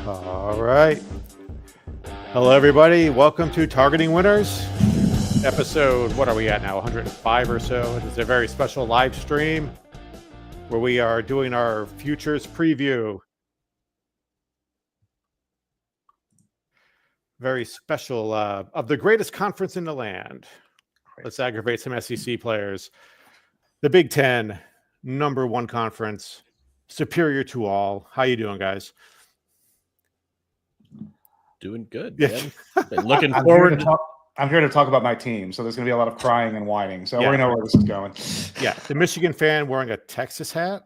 All right. Hello, everybody. Welcome to Targeting Winners. Episode, what are we at now? 105 or so. It is a very special live stream where we are doing our futures preview. Very special of the greatest conference in the land. Let's aggravate some SEC players. The Big Ten, #1 conference, superior to all. How you doing, guys? Doing good. Yeah. Been looking forward. I'm here to talk about my team, so there's going to be a lot of crying and whining. So we know where this is going. Yeah, the Michigan fan wearing a Texas hat.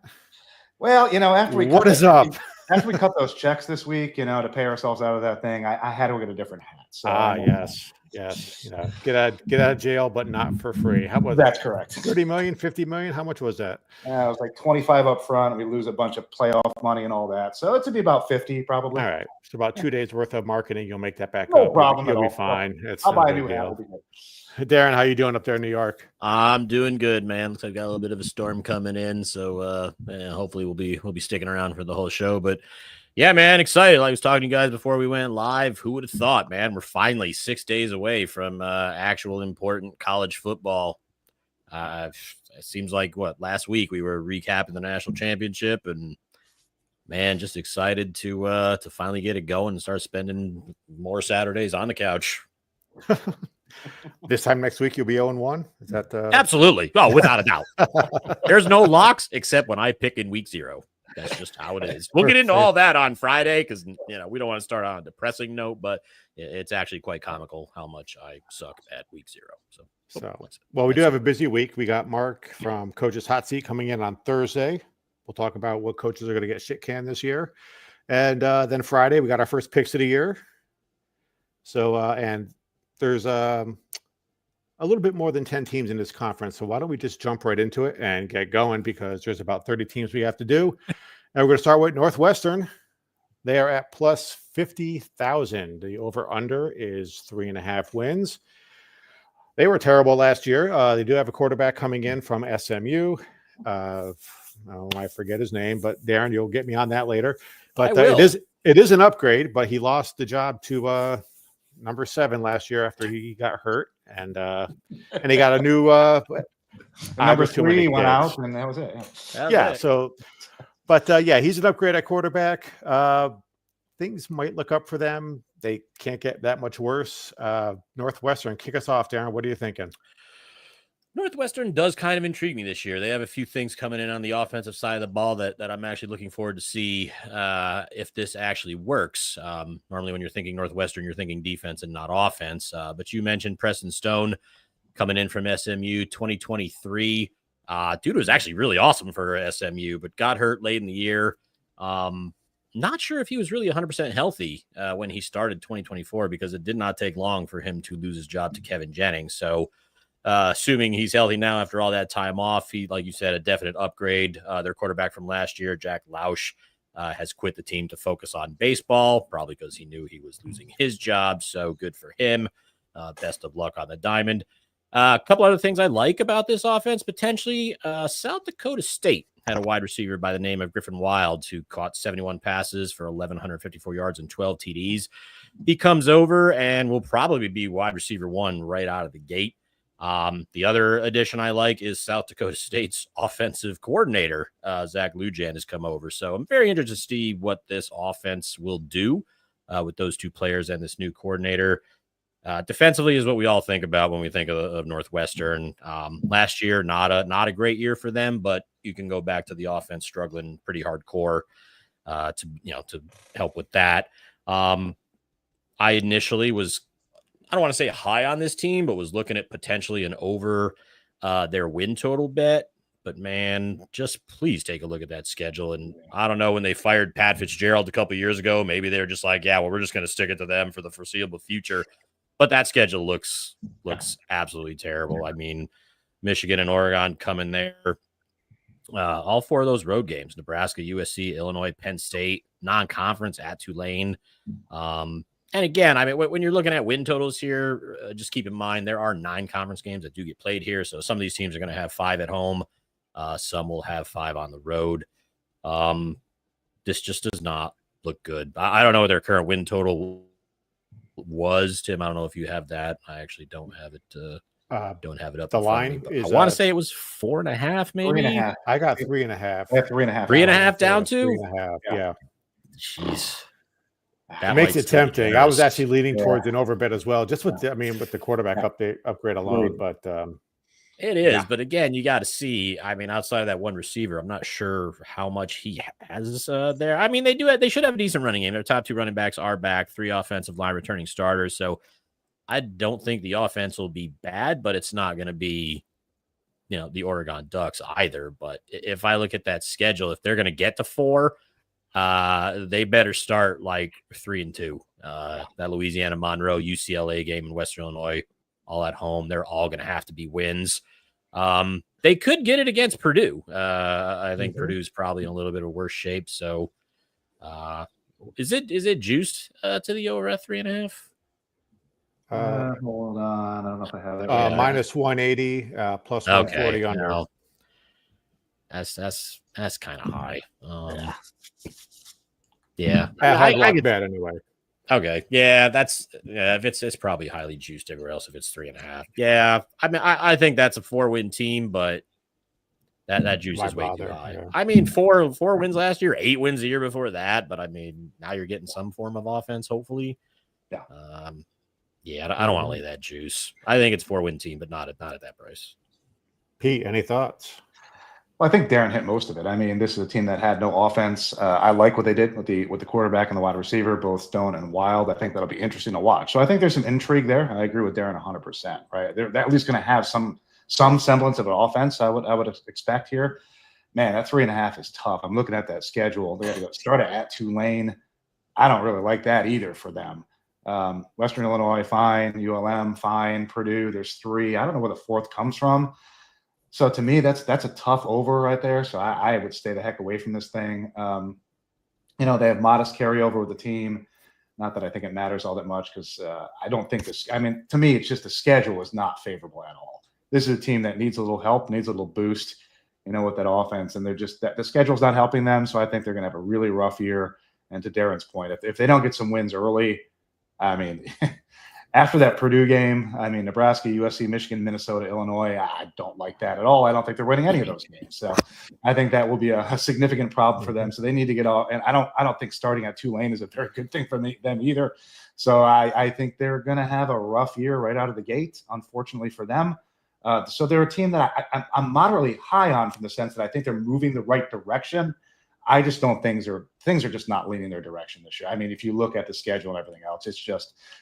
Well, after we what is up? After we cut those checks this week, to pay ourselves out of that thing, I had to get a different hat. So yes. Get out of jail, but not for free. How was that's correct? 30 million, 50 million. How much was that? It was like 25 up front. We lose a bunch of playoff money and all that, so it's to be about 50 probably. All right, so about 2 days worth of marketing, you'll make that back up. No problem. You'll be fine. I'll buy a new hat. Darren, how you doing up there in New York? I'm doing good, man. Looks like I got a little bit of a storm coming in, so hopefully we'll be sticking around for the whole show. But yeah, man, excited. I was talking to you guys before we went live. Who would have thought, man? We're finally 6 days away from actual important college football. It seems like last week we were recapping the national championship, and man, just excited to finally get it going and start spending more Saturdays on the couch. This time next week, you'll be 0-1. Is that absolutely? Oh, without a doubt. There's no locks except when I pick in week 0. That's just how it is. We'll get into all that on Friday because we don't want to start on a depressing note, but it's actually quite comical how much I suck at week 0. So we do have a busy week. We got Mark from Coach's Hot Seat coming in on Thursday. We'll talk about what coaches are going to get shit canned this year, and then Friday we got our first picks of the year. So and there's a little bit more than 10 teams in this conference. So why don't we just jump right into it and get going, because there's about 30 teams we have to do. And we're going to start with Northwestern. They are at plus 50,000. The over-under is 3.5 wins. They were terrible last year. They do have a quarterback coming in from SMU. I forget his name, but Darren, you'll get me on that later. But it is an upgrade, but he lost the job to number 7 last year after he got hurt, and he got a new number 3 went out, and that was it. Yeah. So, but he's an upgrade at quarterback. Things might look up for them. They can't get that much worse. Northwestern, kick us off, Darren. What are you thinking? Northwestern does kind of intrigue me this year. They have a few things coming in on the offensive side of the ball that I'm actually looking forward to see if this actually works. Normally when you're thinking Northwestern, you're thinking defense and not offense. But you mentioned Preston Stone coming in from SMU 2023. Dude was actually really awesome for SMU, but got hurt late in the year. Not sure if he was really 100% healthy when he started 2024, because it did not take long for him to lose his job to Kevin Jennings. So assuming he's healthy now after all that time off, he, like you said, a definite upgrade. Their quarterback from last year, Jack Lausch, has quit the team to focus on baseball, probably because he knew he was losing his job. So good for him. Best of luck on the diamond. A couple other things I like about this offense, potentially. South Dakota State had a wide receiver by the name of Griffin Wilds, who caught 71 passes for 1,154 yards and 12 TDs. He comes over and will probably be wide receiver 1 right out of the gate. The other addition I like is South Dakota State's offensive coordinator, Zach Lujan, has come over. So I'm very interested to see what this offense will do with those two players and this new coordinator. Defensively is what we all think about when we think of Northwestern. Last year, not a great year for them, but you can go back to the offense struggling pretty hardcore to help with that. I initially was, I don't want to say high on this team, but was looking at potentially an over their win total bet. But man, just please take a look at that schedule. And I don't know, when they fired Pat Fitzgerald a couple of years ago, maybe they were just like, yeah, well, we're just going to stick it to them for the foreseeable future. But that schedule looks absolutely terrible. I mean, Michigan and Oregon coming there. All 4 of those road games: Nebraska, USC, Illinois, Penn State, non-conference at Tulane. And again, I mean, when you're looking at win totals here, just keep in mind there are 9 conference games that do get played here. So some of these teams are going to have 5 at home. Some will have 5 on the road. This just does not look good. I don't know what their current win total was, Tim. I don't know if you have that. I actually don't have it. Don't have it up. The in front of me, line but is I want to say it was 4.5, maybe 3.5. I got 3.5. Yeah, 3.5. 3.5 down to 3.5. Yeah. Yeah. Jeez. It That makes might it still be tempting. I was generous. actually leaning Yeah. towards an overbet as well, just with with the quarterback upgrade alone. But It is, Yeah. but again, you got to see. I mean, outside of that one receiver, I'm not sure how much he has there. I mean, they should have a decent running game. Their top 2 running backs are back, 3 offensive line returning starters. So I don't think the offense will be bad, but it's not going to be, the Oregon Ducks either. But if I look at that schedule, if they're going to get to 4, they better start like 3-2. That Louisiana Monroe UCLA game in Western Illinois, all at home, they're all going to have to be wins. They could get it against Purdue. I think Purdue's probably in a little bit of worse shape. So, is it juiced to the over at 3.5? Hold on. I don't know if I have that. minus 180, plus 140 under. No. That's kind of high. Yeah. Hard luck bet anyway. Okay. Yeah, if it's probably highly juiced everywhere else if it's 3.5. Yeah. I mean, I think that's a 4-win team, but that juice is way too high. Yeah. I mean, 4 wins last year, 8 wins the year before that, but I mean, now you're getting some form of offense, hopefully. Yeah. I don't want to lay that juice. I think it's 4-win team, but not at that price. Pete, any thoughts? Well, I think Darren hit most of it. I mean, this is a team that had no offense. I like what they did with the quarterback and the wide receiver, both Stone and Wild. I think that'll be interesting to watch. So I think there's some intrigue there. I agree with Darren 100%. Right, they're at least going to have some semblance of an offense. I would expect here. Man, that 3.5 is tough. I'm looking at that schedule. They got to start at Tulane. I don't really like that either for them. Western Illinois, fine. ULM, fine. Purdue, there's 3. I don't know where the 4th comes from. So to me, that's a tough over right there. So I would stay the heck away from this thing. They have modest carryover with the team. Not that I think it matters all that much because I don't think this. I mean, to me, it's just the schedule is not favorable at all. This is a team that needs a little help, needs a little boost, with that offense, and they're just that the schedule's not helping them. So I think they're going to have a really rough year. And to Darren's point, if they don't get some wins early, I mean. After that Purdue game, I mean, Nebraska, USC, Michigan, Minnesota, Illinois, I don't like that at all. I don't think they're winning any of those games. So I think that will be a significant problem for them. So they need to get all, and I don't think starting at Tulane is a very good thing for them either. So I think they're going to have a rough year right out of the gate, unfortunately for them. So they're a team that I'm moderately high on from the sense that I think they're moving the right direction. I just don't things are just not leaning their direction this year. I mean, if you look at the schedule and everything else,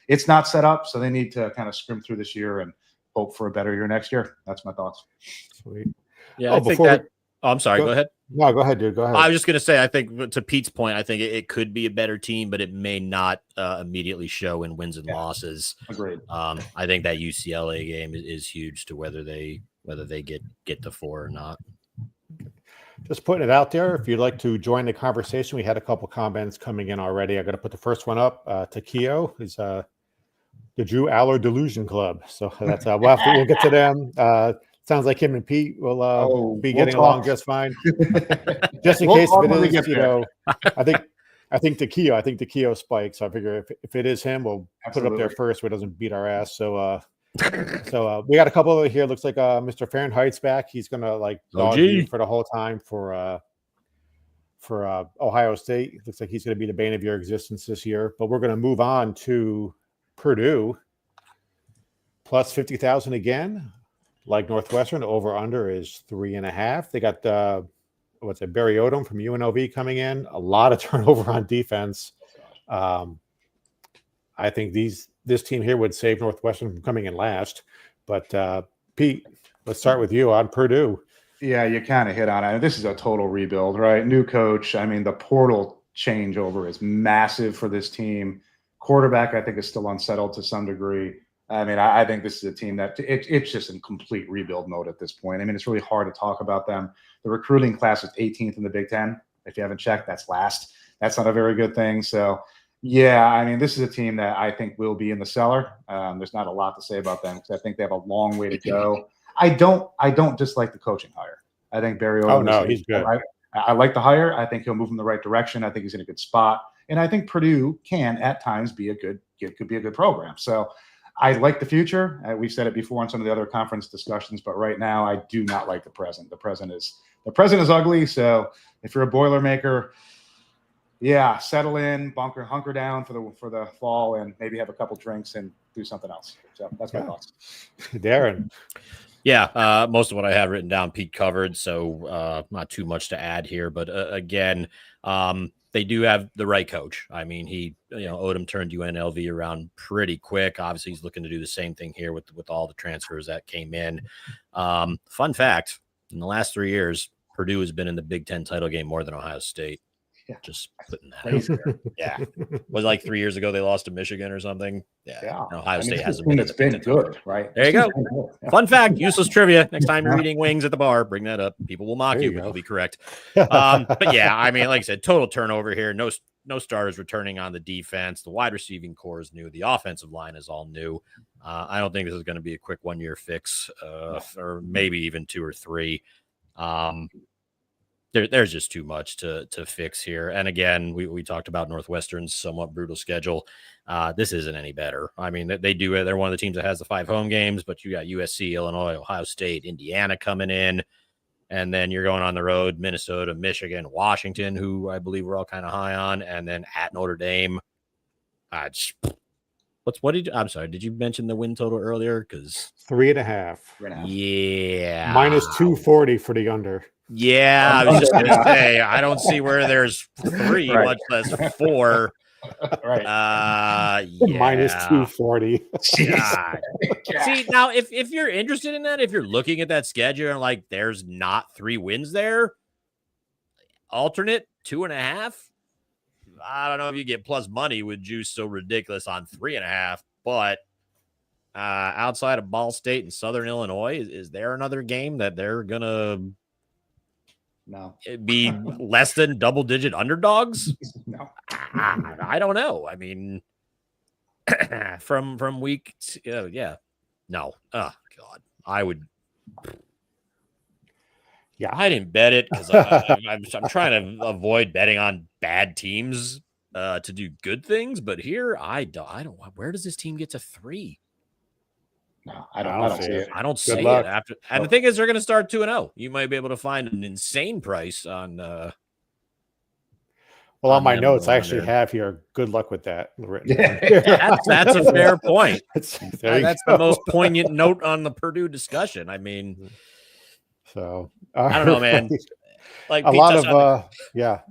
it's not set up. So they need to kind of scrim through this year and hope for a better year next year. That's my thoughts. Sweet. Yeah, I think that. I'm sorry. Go ahead. No, go ahead, dude. Go ahead. I was just going to say, I think to Pete's point, I think it could be a better team, but it may not immediately show in wins and losses. Agreed. I think that UCLA game is huge to whether they get to 4 or not. Just putting it out there. If you'd like to join the conversation, we had a couple comments coming in already. I got to put the first one up. Takio is the Drew Aller Delusion Club. So that's we'll get to them. Sounds like him and Pete will be getting along just fine. Just in case if it is, I think Takio spikes. So I figure if it is him, we'll put it up there first so it doesn't beat our ass. So we got a couple over here. Looks like Mr. Fahrenheit's back. He's gonna dog you for the whole time for Ohio State. Looks like he's gonna be the bane of your existence this year. But we're gonna move on to Purdue plus 50,000 again. Like Northwestern, over under is 3.5. They got Barry Odom from UNLV coming in. A lot of turnover on defense. I think this team here would save Northwestern from coming in last. But Pete, let's start with you on Purdue. Yeah, you kind of hit on it. This is a total rebuild, right? New coach. I mean, the portal changeover is massive for this team. Quarterback, I think, is still unsettled to some degree. I mean, I think this is a team that it's just in complete rebuild mode at this point. I mean, it's really hard to talk about them. The recruiting class is 18th in the Big Ten. If you haven't checked, that's last. That's not a very good thing. So, yeah, I mean, this is a team that I think will be in the cellar. There's not a lot to say about them because I think they have a long way to go. I don't dislike the coaching hire. I think Barry Odom. He's good. I like the hire. I think he'll move in the right direction. I think he's in a good spot. And I think Purdue can at times could be a good program. So I like the future. We've said it before in some of the other conference discussions, but right now I do not like the present. The present is ugly. So if you're a Boilermaker, yeah, settle in, hunker down for the fall, and maybe have a couple drinks and do something else. So that's my thoughts. Darren. Yeah, most of what I have written down, Pete covered, so not too much to add here. But again, they do have the right coach. I mean, Odom turned UNLV around pretty quick. Obviously, he's looking to do the same thing here with all the transfers that came in. Fun fact, in the last 3 years, Purdue has been in the Big Ten title game more than Ohio State. Yeah. Just putting that out there. Yeah. Was like 3 years ago they lost to Michigan or something. Yeah. Ohio State hasn't been. It's been good, right? There you go. Yeah. Fun fact, useless trivia. Next time you're eating wings at the bar, bring that up. People will mock you, but you'll be correct. But yeah, I mean, like I said, total turnover here. No starters returning on the defense. The wide receiving core is new. The offensive line is all new. I don't think this is going to be a quick 1 year fix, or maybe even 2 or 3. There's just too much to fix here. And again, we talked about Northwestern's somewhat brutal schedule. This isn't any better. I mean, they're one of the teams that has the 5 home games, but you got USC, Illinois, Ohio State, Indiana coming in. And then you're going on the road, Minnesota, Michigan, Washington, who I believe we're all kind of high on. And then at Notre Dame. I'm sorry, did you mention the win total earlier? Because 3.5. Yeah. Minus 240 for the under. Yeah, I was just gonna say I don't see where there's 3, much less 4. Right. Yeah. Minus 240. God. See, now if you're interested in that, if you're looking at that schedule and like there's not 3 wins there, alternate 2.5. I don't know if you get plus money with juice so ridiculous on 3.5, but outside of Ball State and Southern Illinois, is there another game that they're gonna be less than double-digit underdogs? No, I don't know. I mean, from week, no. Oh God, I would. Yeah, I didn't bet it because I'm trying to avoid betting on bad teams to do good things. But here, I don't. Where does this team get to 3? No, I don't see it. I don't see it after. And the thing is, they're going to start 2-0. You might be able to find an insane price on. Well, on my notes, I actually have here. Good luck with that. That's a fair point. That's the most poignant note on the Purdue discussion. I mean, so I don't know, man. Like a lot of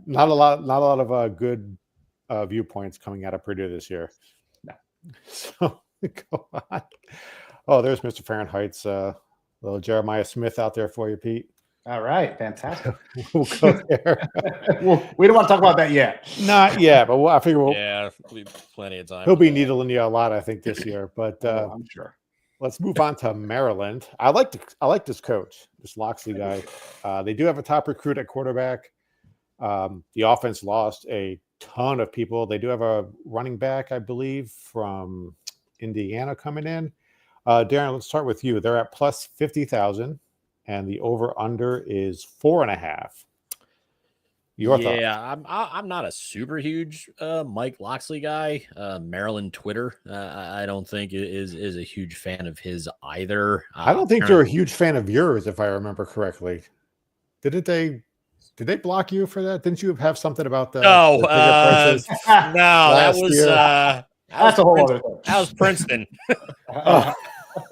not a lot of good viewpoints coming out of Purdue this year. No. So go on. Oh, there's Mr. Fahrenheit's little Jeremiah Smith out there for you, Pete. All right, fantastic. We'll go there. Well, we don't want to talk about that yet. Not yet, but I figure we'll be plenty of time. He'll be needling you a lot, I think, this year. But I'm sure. Let's move on to Maryland. I like this coach, this Loxley guy. They do have a top recruit at quarterback. The offense lost a ton of people. They do have a running back, I believe, from Indiana coming in. Darren, let's start with you. They're at plus 50,000, and the over/under is 4.5. Your thoughts? Yeah, I'm not a super huge Mike Loxley guy. Maryland Twitter, I don't think is a huge fan of his either. I don't think they're a huge fan of yours, if I remember correctly. Did they block you for that? Didn't you have something about the? No, that was year? That's a whole other thing. That was Princeton.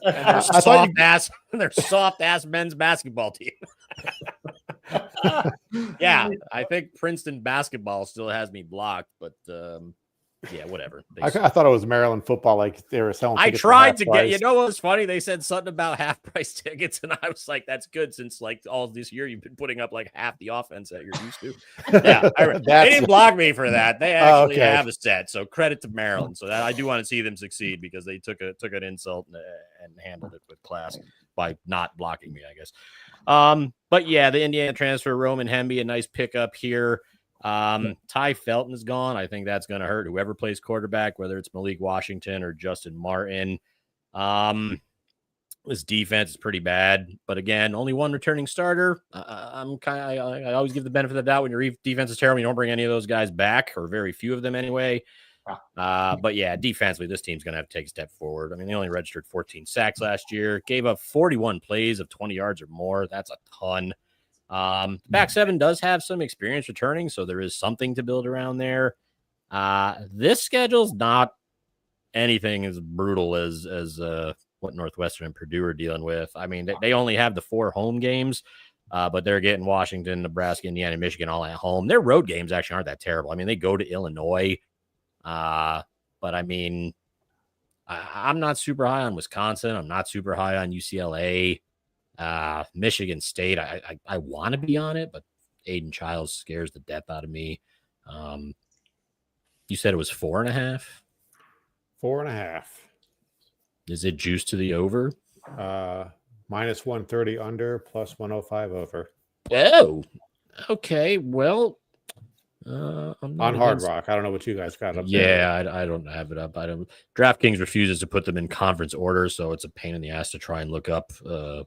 And their soft ass men's basketball team. Yeah, I think Princeton basketball still has me blocked, but yeah, whatever. I thought it was Maryland football, like they were selling. I tried to get. You know what was funny? They said something about half price tickets, and I was like, "That's good," since like all this year you've been putting up like half the offense that you're used to. Yeah, they didn't block me for that. They actually have a set. So credit to Maryland. So that I do want to see them succeed because they took an insult and handled it with class by not blocking me, I guess. But yeah, the Indiana transfer, Roman Hemby, a nice pickup here. Ty Felton is gone. I think that's going to hurt whoever plays quarterback, whether it's Malik Washington or Justin Martin. This defense is pretty bad, but again, only one returning starter. I always give the benefit of the doubt when your defense is terrible. You don't bring any of those guys back, or very few of them anyway. But yeah, defensively, this team's going to have to take a step forward. I mean, they only registered 14 sacks last year, gave up 41 plays of 20 yards or more. That's a ton. Back seven does have some experience returning, so there is something to build around there. This schedule's not anything as brutal as what Northwestern and Purdue are dealing with. I mean, they only have the 4 home games, but they're getting Washington, Nebraska, Indiana, Michigan all at home. Their road games actually aren't that terrible. I mean, they go to Illinois, but I mean, I'm not super high on Wisconsin. I'm not super high on UCLA. Michigan State, I want to be on it, but Aiden Childs scares the depth out of me. You said it was 4.5? 4.5. Is it juiced to the over? Minus 130 under, plus 105 over. Oh, okay. Well, I'm not on Hard Rock. I don't know what you guys got up there. Yeah, I don't have it up. DraftKings refuses to put them in conference order, so it's a pain in the ass to try and look up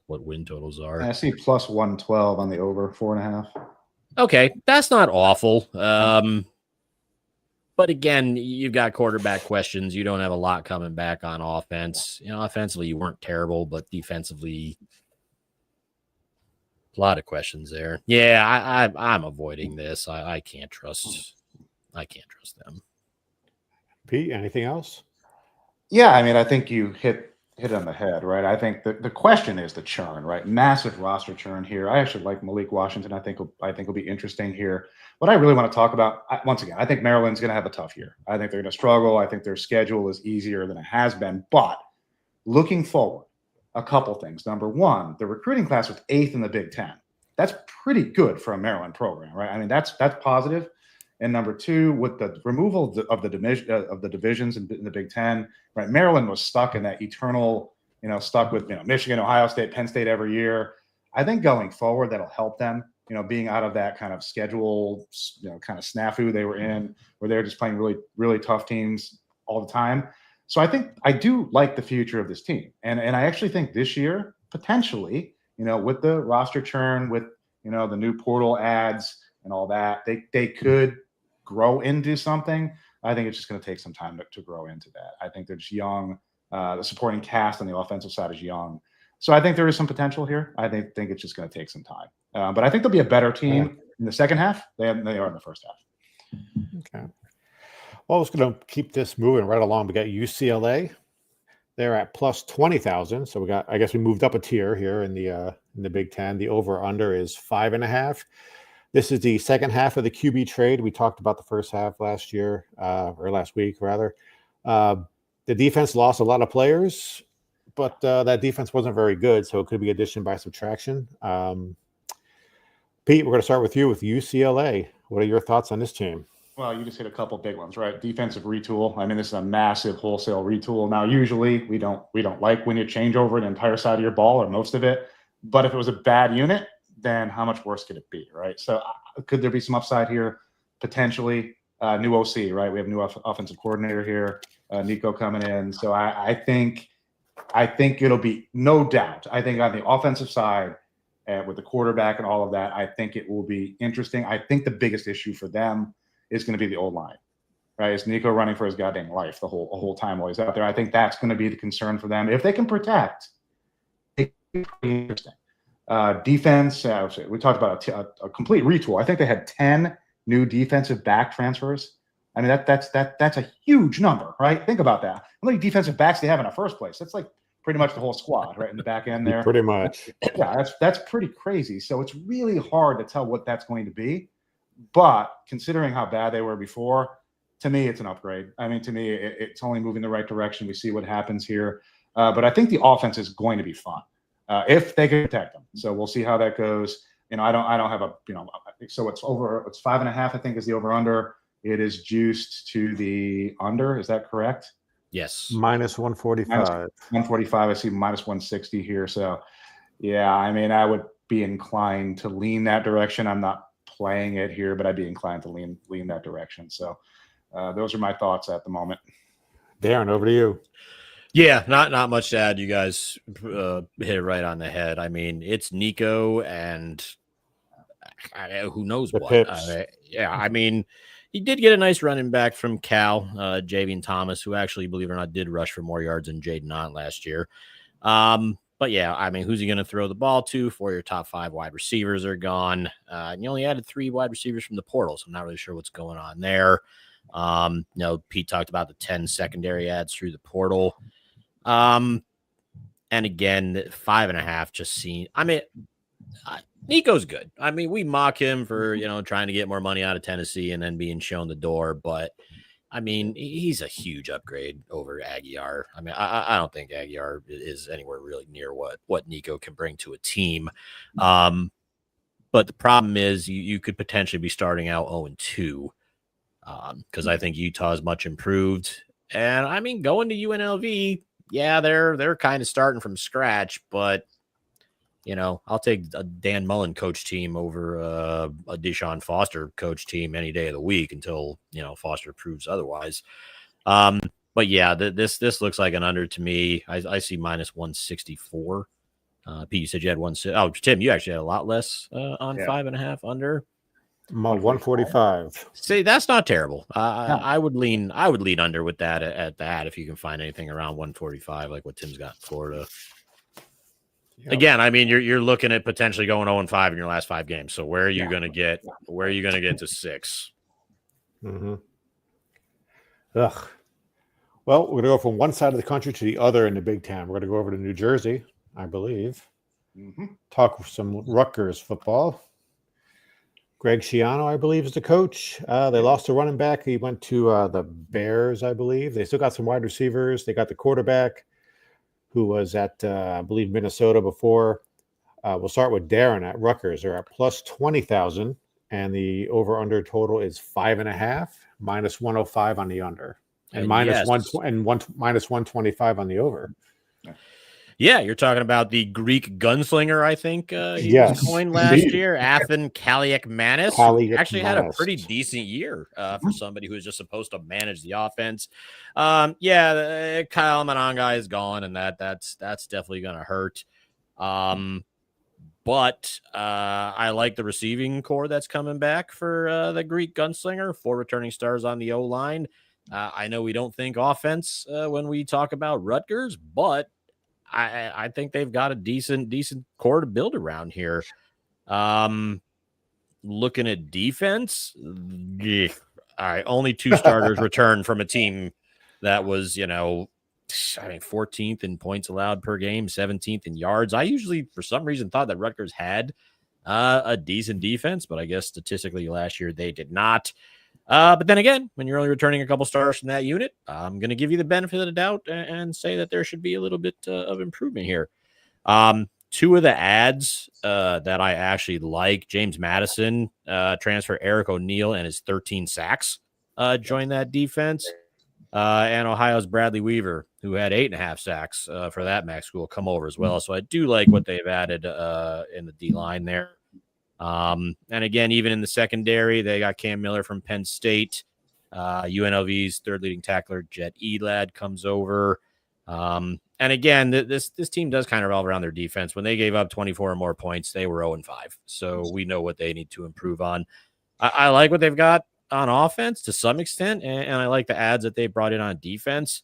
what win totals are. I see plus 112 on the over 4.5. Okay, that's not awful. But again, you've got quarterback questions. You don't have a lot coming back on offense. Offensively, you weren't terrible, but defensively, a lot of questions there. Yeah, I'm avoiding this. I can't trust. I can't trust them. Pete, anything else? Yeah, I mean, I think you hit it on the head, right? I think the question is the churn, right? Massive roster churn here. I actually like Malik Washington. I think will be interesting here. What I really want to talk about, once again, I think Maryland's going to have a tough year. I think they're going to struggle. I think their schedule is easier than it has been. But looking forward, a couple things. Number one, the recruiting class was 8th in the Big Ten. That's pretty good for a Maryland program, right? I mean, that's positive. And number two, with the removal of the divisions in the Big Ten, right? Maryland was stuck in that eternal, stuck with Michigan, Ohio State, Penn State every year. I think going forward, that'll help them. Being out of that kind of schedule, kind of snafu they were in, where they're just playing really, really tough teams all the time. So I do like the future of this team, and I actually think this year potentially, with the roster churn, with the new portal ads and all that, they could grow into something. I think it's just going to take some time to grow into that. I think they're just young. The supporting cast on the offensive side is young. So I think there is some potential here. I think it's just going to take some time. But I think they'll be a better team in the second half than they are in the first half. Okay. Well, I was going to keep this moving right along. We got UCLA. They're at plus 20,000. So I guess we moved up a tier here in the Big Ten. The over-under is 5.5. This is the second half of the QB trade. We talked about the first half last year, or last week, rather. The defense lost a lot of players, but that defense wasn't very good, so it could be addition by subtraction. Pete, we're going to start with you with UCLA. What are your thoughts on this team? Well, you just hit a couple big ones, right? Defensive retool. I mean, this is a massive wholesale retool. Now, usually we don't like when you change over an entire side of your ball or most of it. But if it was a bad unit, then how much worse could it be, right? So could there be some upside here? Potentially. New OC, right? We have new offensive coordinator here, Nico coming in. So I think it'll be no doubt. I think on the offensive side, with the quarterback and all of that, I think it will be interesting. I think the biggest issue for them is going to be the old line, right? Is Nico running for his goddamn life the whole time while he's out there? I think that's going to be the concern for them. If they can protect, it could be pretty interesting. Defense, we talked about a complete retool. I think they had 10 new defensive back transfers. I mean, that's a huge number, right? Think about that. How many defensive backs they have in the first place? That's like pretty much the whole squad, right, in the back end there. Pretty much. Yeah, that's pretty crazy. So it's really hard to tell what that's going to be. But considering how bad they were before, to me, it's an upgrade. I mean, to me, it's only moving the right direction. We see what happens here. But I think the offense is going to be fun if they can protect them. So we'll see how that goes. I don't have so it's 5.5, I think, is the over-under. It is juiced to the under. Is that correct? Yes. Minus 145. Minus 145. I see minus 160 here. So, yeah, I mean, I would be inclined to lean that direction. I'm not playing it here, but I'd be inclined to lean that direction. So those are my thoughts at the moment. Darren, over to you. Yeah, not much to add. You guys hit it right on the head. I mean, it's Nico and who knows The what. Pips. I mean, he did get a nice running back from Cal, Javian Thomas, who actually, believe it or not, did rush for more yards than Jaden Ott last year. But yeah, I mean, who's he going to throw the ball to? 4 of your top 5 wide receivers are gone. And you only added 3 wide receivers from the portal, so I'm not really sure what's going on there. Pete talked about the 10 secondary ads through the portal. And again, 5.5 just seen. I mean, Nico's good. I mean, we mock him for, trying to get more money out of Tennessee and then being shown the door. But, I mean, he's a huge upgrade over Aguiar. I mean, I don't think Aguiar is anywhere really near what Nico can bring to a team. But the problem is you could potentially be starting out 0-2 because I think Utah is much improved. And, I mean, going to UNLV, yeah, they're kind of starting from scratch, but I'll take a Dan Mullen coach team over a Deshaun Foster coach team any day of the week until Foster proves otherwise. But yeah, this looks like an under to me. I see minus 164. Pete, you said you had one. Oh, Tim, you actually had a lot less on 5.5 under. 145. See, that's not terrible. I would lean under with that at that if you can find anything around 145, like what Tim's got in Florida. Yep. Again, I mean, you're looking at potentially going 0-5 in your last 5 games. So where are you going to get? Where are you going to get to 6? Mm-hmm. Ugh. Well, we're going to go from one side of the country to the other in the Big Ten. We're going to go over to New Jersey, I believe. Mm-hmm. Talk some Rutgers football. Greg Schiano, I believe, is the coach. They lost a running back. He went to the Bears, I believe. They still got some wide receivers. They got the quarterback who was at, I believe, Minnesota before. We'll start with Darren at Rutgers. They're at plus 20,000, and the over-under total is 5.5, minus 105 on the under, and minus 125 on the over. Yeah, you're talking about the Greek gunslinger, I think he was coined last year, Athan Kaliakmanis, who actually had a pretty decent year for somebody who was just supposed to manage the offense. Kyle Mananga is gone, and that's definitely going to hurt. But I like the receiving core that's coming back for the Greek gunslinger. 4 returning stars on the O-line. I know we don't think offense when we talk about Rutgers, but I think they've got a decent core to build around here. Looking at defense, all right, only 2 starters returned from a team that was, 14th in points allowed per game, 17th in yards. I usually, for some reason, thought that Rutgers had a decent defense, but I guess statistically last year they did not. But then again, when you're only returning a couple stars from that unit, I'm going to give you the benefit of the doubt and say that there should be a little bit of improvement here. 2 of the ads that I actually like, James Madison, transfer Eric O'Neal and his 13 sacks joined that defense. And Ohio's Bradley Weaver, who had 8.5 sacks for that MAC school, come over as well. So I do like what they've added in the D-line there. And again, even in the secondary, they got Cam Miller from Penn State. UNLV's 3rd leading tackler, Jet Elad, comes over. And again, this team does kind of revolve around their defense. When they gave up 24 or more points, they were 0-5. So we know what they need to improve on. I like what they've got on offense to some extent, and I like the ads that they brought in on defense.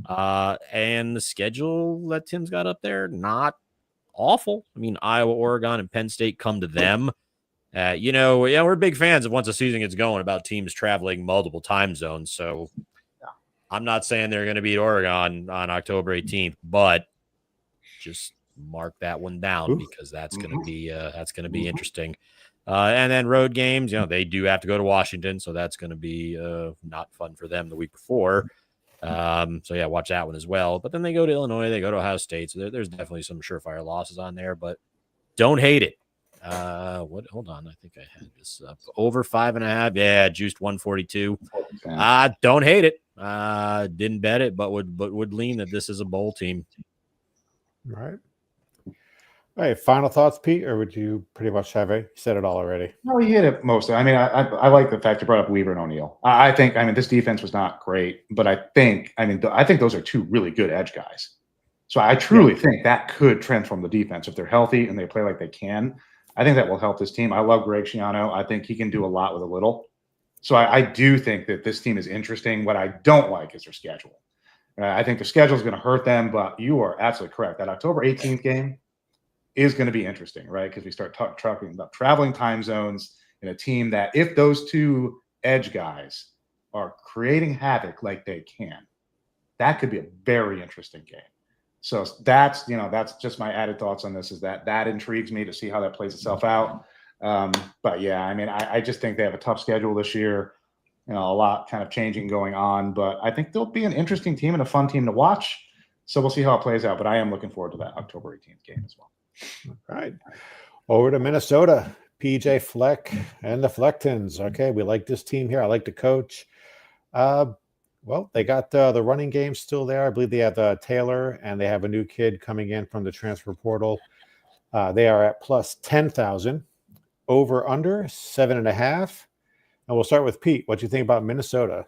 And the schedule that Tim's got up there, not awful. I mean, Iowa, Oregon, and Penn State come to them. We're big fans of once a season gets going about teams traveling multiple time zones. So I'm not saying they're going to beat Oregon on October 18th, but just mark that one down because that's going to be interesting. And then road games, they do have to go to Washington, so that's going to be not fun for them the week before. So yeah, watch that one as well. But then they go to Illinois, they go to Ohio State, so there's definitely some surefire losses on there, but don't hate it. Hold on, I think I had this up over 5.5. Yeah, juiced 142. Don't hate it. Didn't bet it, but would lean that this is a bowl team. Right. All right, final thoughts, Pete, or would you pretty much have it? You said it all already. No, he hit it most. I mean, I like the fact you brought up Weaver and O'Neal. I think, I mean, this defense was not great, but I think those are two really good edge guys. So I truly think that could transform the defense if they're healthy and they play like they can. I think that will help this team. I love Greg Schiano. I think he can do a lot with a little. So I do think that this team is interesting. What I don't like is their schedule. I think the schedule is going to hurt them, but you are absolutely correct. That October 18th game is going to be interesting, right? Because we start talking about traveling time zones in a team that if those two edge guys are creating havoc like they can, that could be a very interesting game. So that's just my added thoughts on this, is that intrigues me to see how that plays itself out. But yeah, I mean, I just think they have a tough schedule this year, a lot kind of changing going on, but I think they'll be an interesting team and a fun team to watch. So we'll see how it plays out, but I am looking forward to that October 18th game as well. All right. Over to Minnesota, PJ Fleck and the Flecktons. Okay, we like this team here. I like the coach. Well, they got the running game still there. I believe they have Taylor, and they have a new kid coming in from the transfer portal. They are at plus 10,000. Over under 7.5. And we'll start with Pete. What do you think about Minnesota?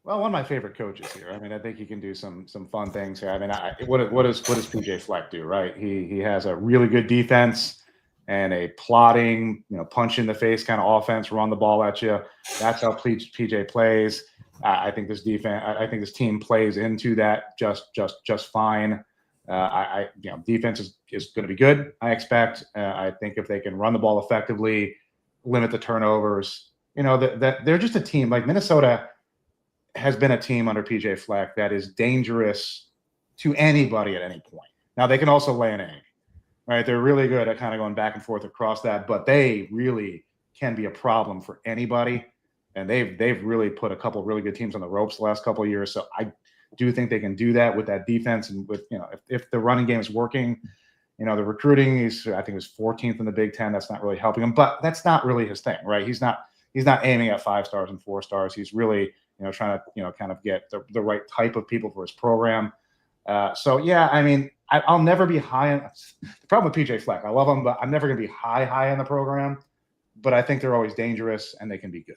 Well, one of my favorite coaches here. I mean, I think he can do some fun things here. I mean, what does PJ Fleck do, right? He has a really good defense and a plotting, punch in the face kind of offense, run the ball at you. That's how PJ plays. I think this this team plays into that just fine. Defense is going to be good, I expect. I think if they can run the ball effectively, limit the turnovers, that they're just a team. Like Minnesota has been a team under PJ Fleck that is dangerous to anybody at any point. Now they can also lay an egg, right? They're really good at kind of going back and forth across that, but they really can be a problem for anybody. And they've really put a couple of really good teams on the ropes the last couple of years. So I do think they can do that with that defense, and with if the running game is working, the recruiting I think was 14th in the Big Ten. That's not really helping him, but that's not really his thing, right? He's not aiming at 5 stars and 4 stars. He's really trying to kind of get the right type of people for his program. So yeah, I mean, I'll never be high on the problem with PJ Fleck. I love him, but I'm never going to be high on the program. But I think they're always dangerous and they can be good.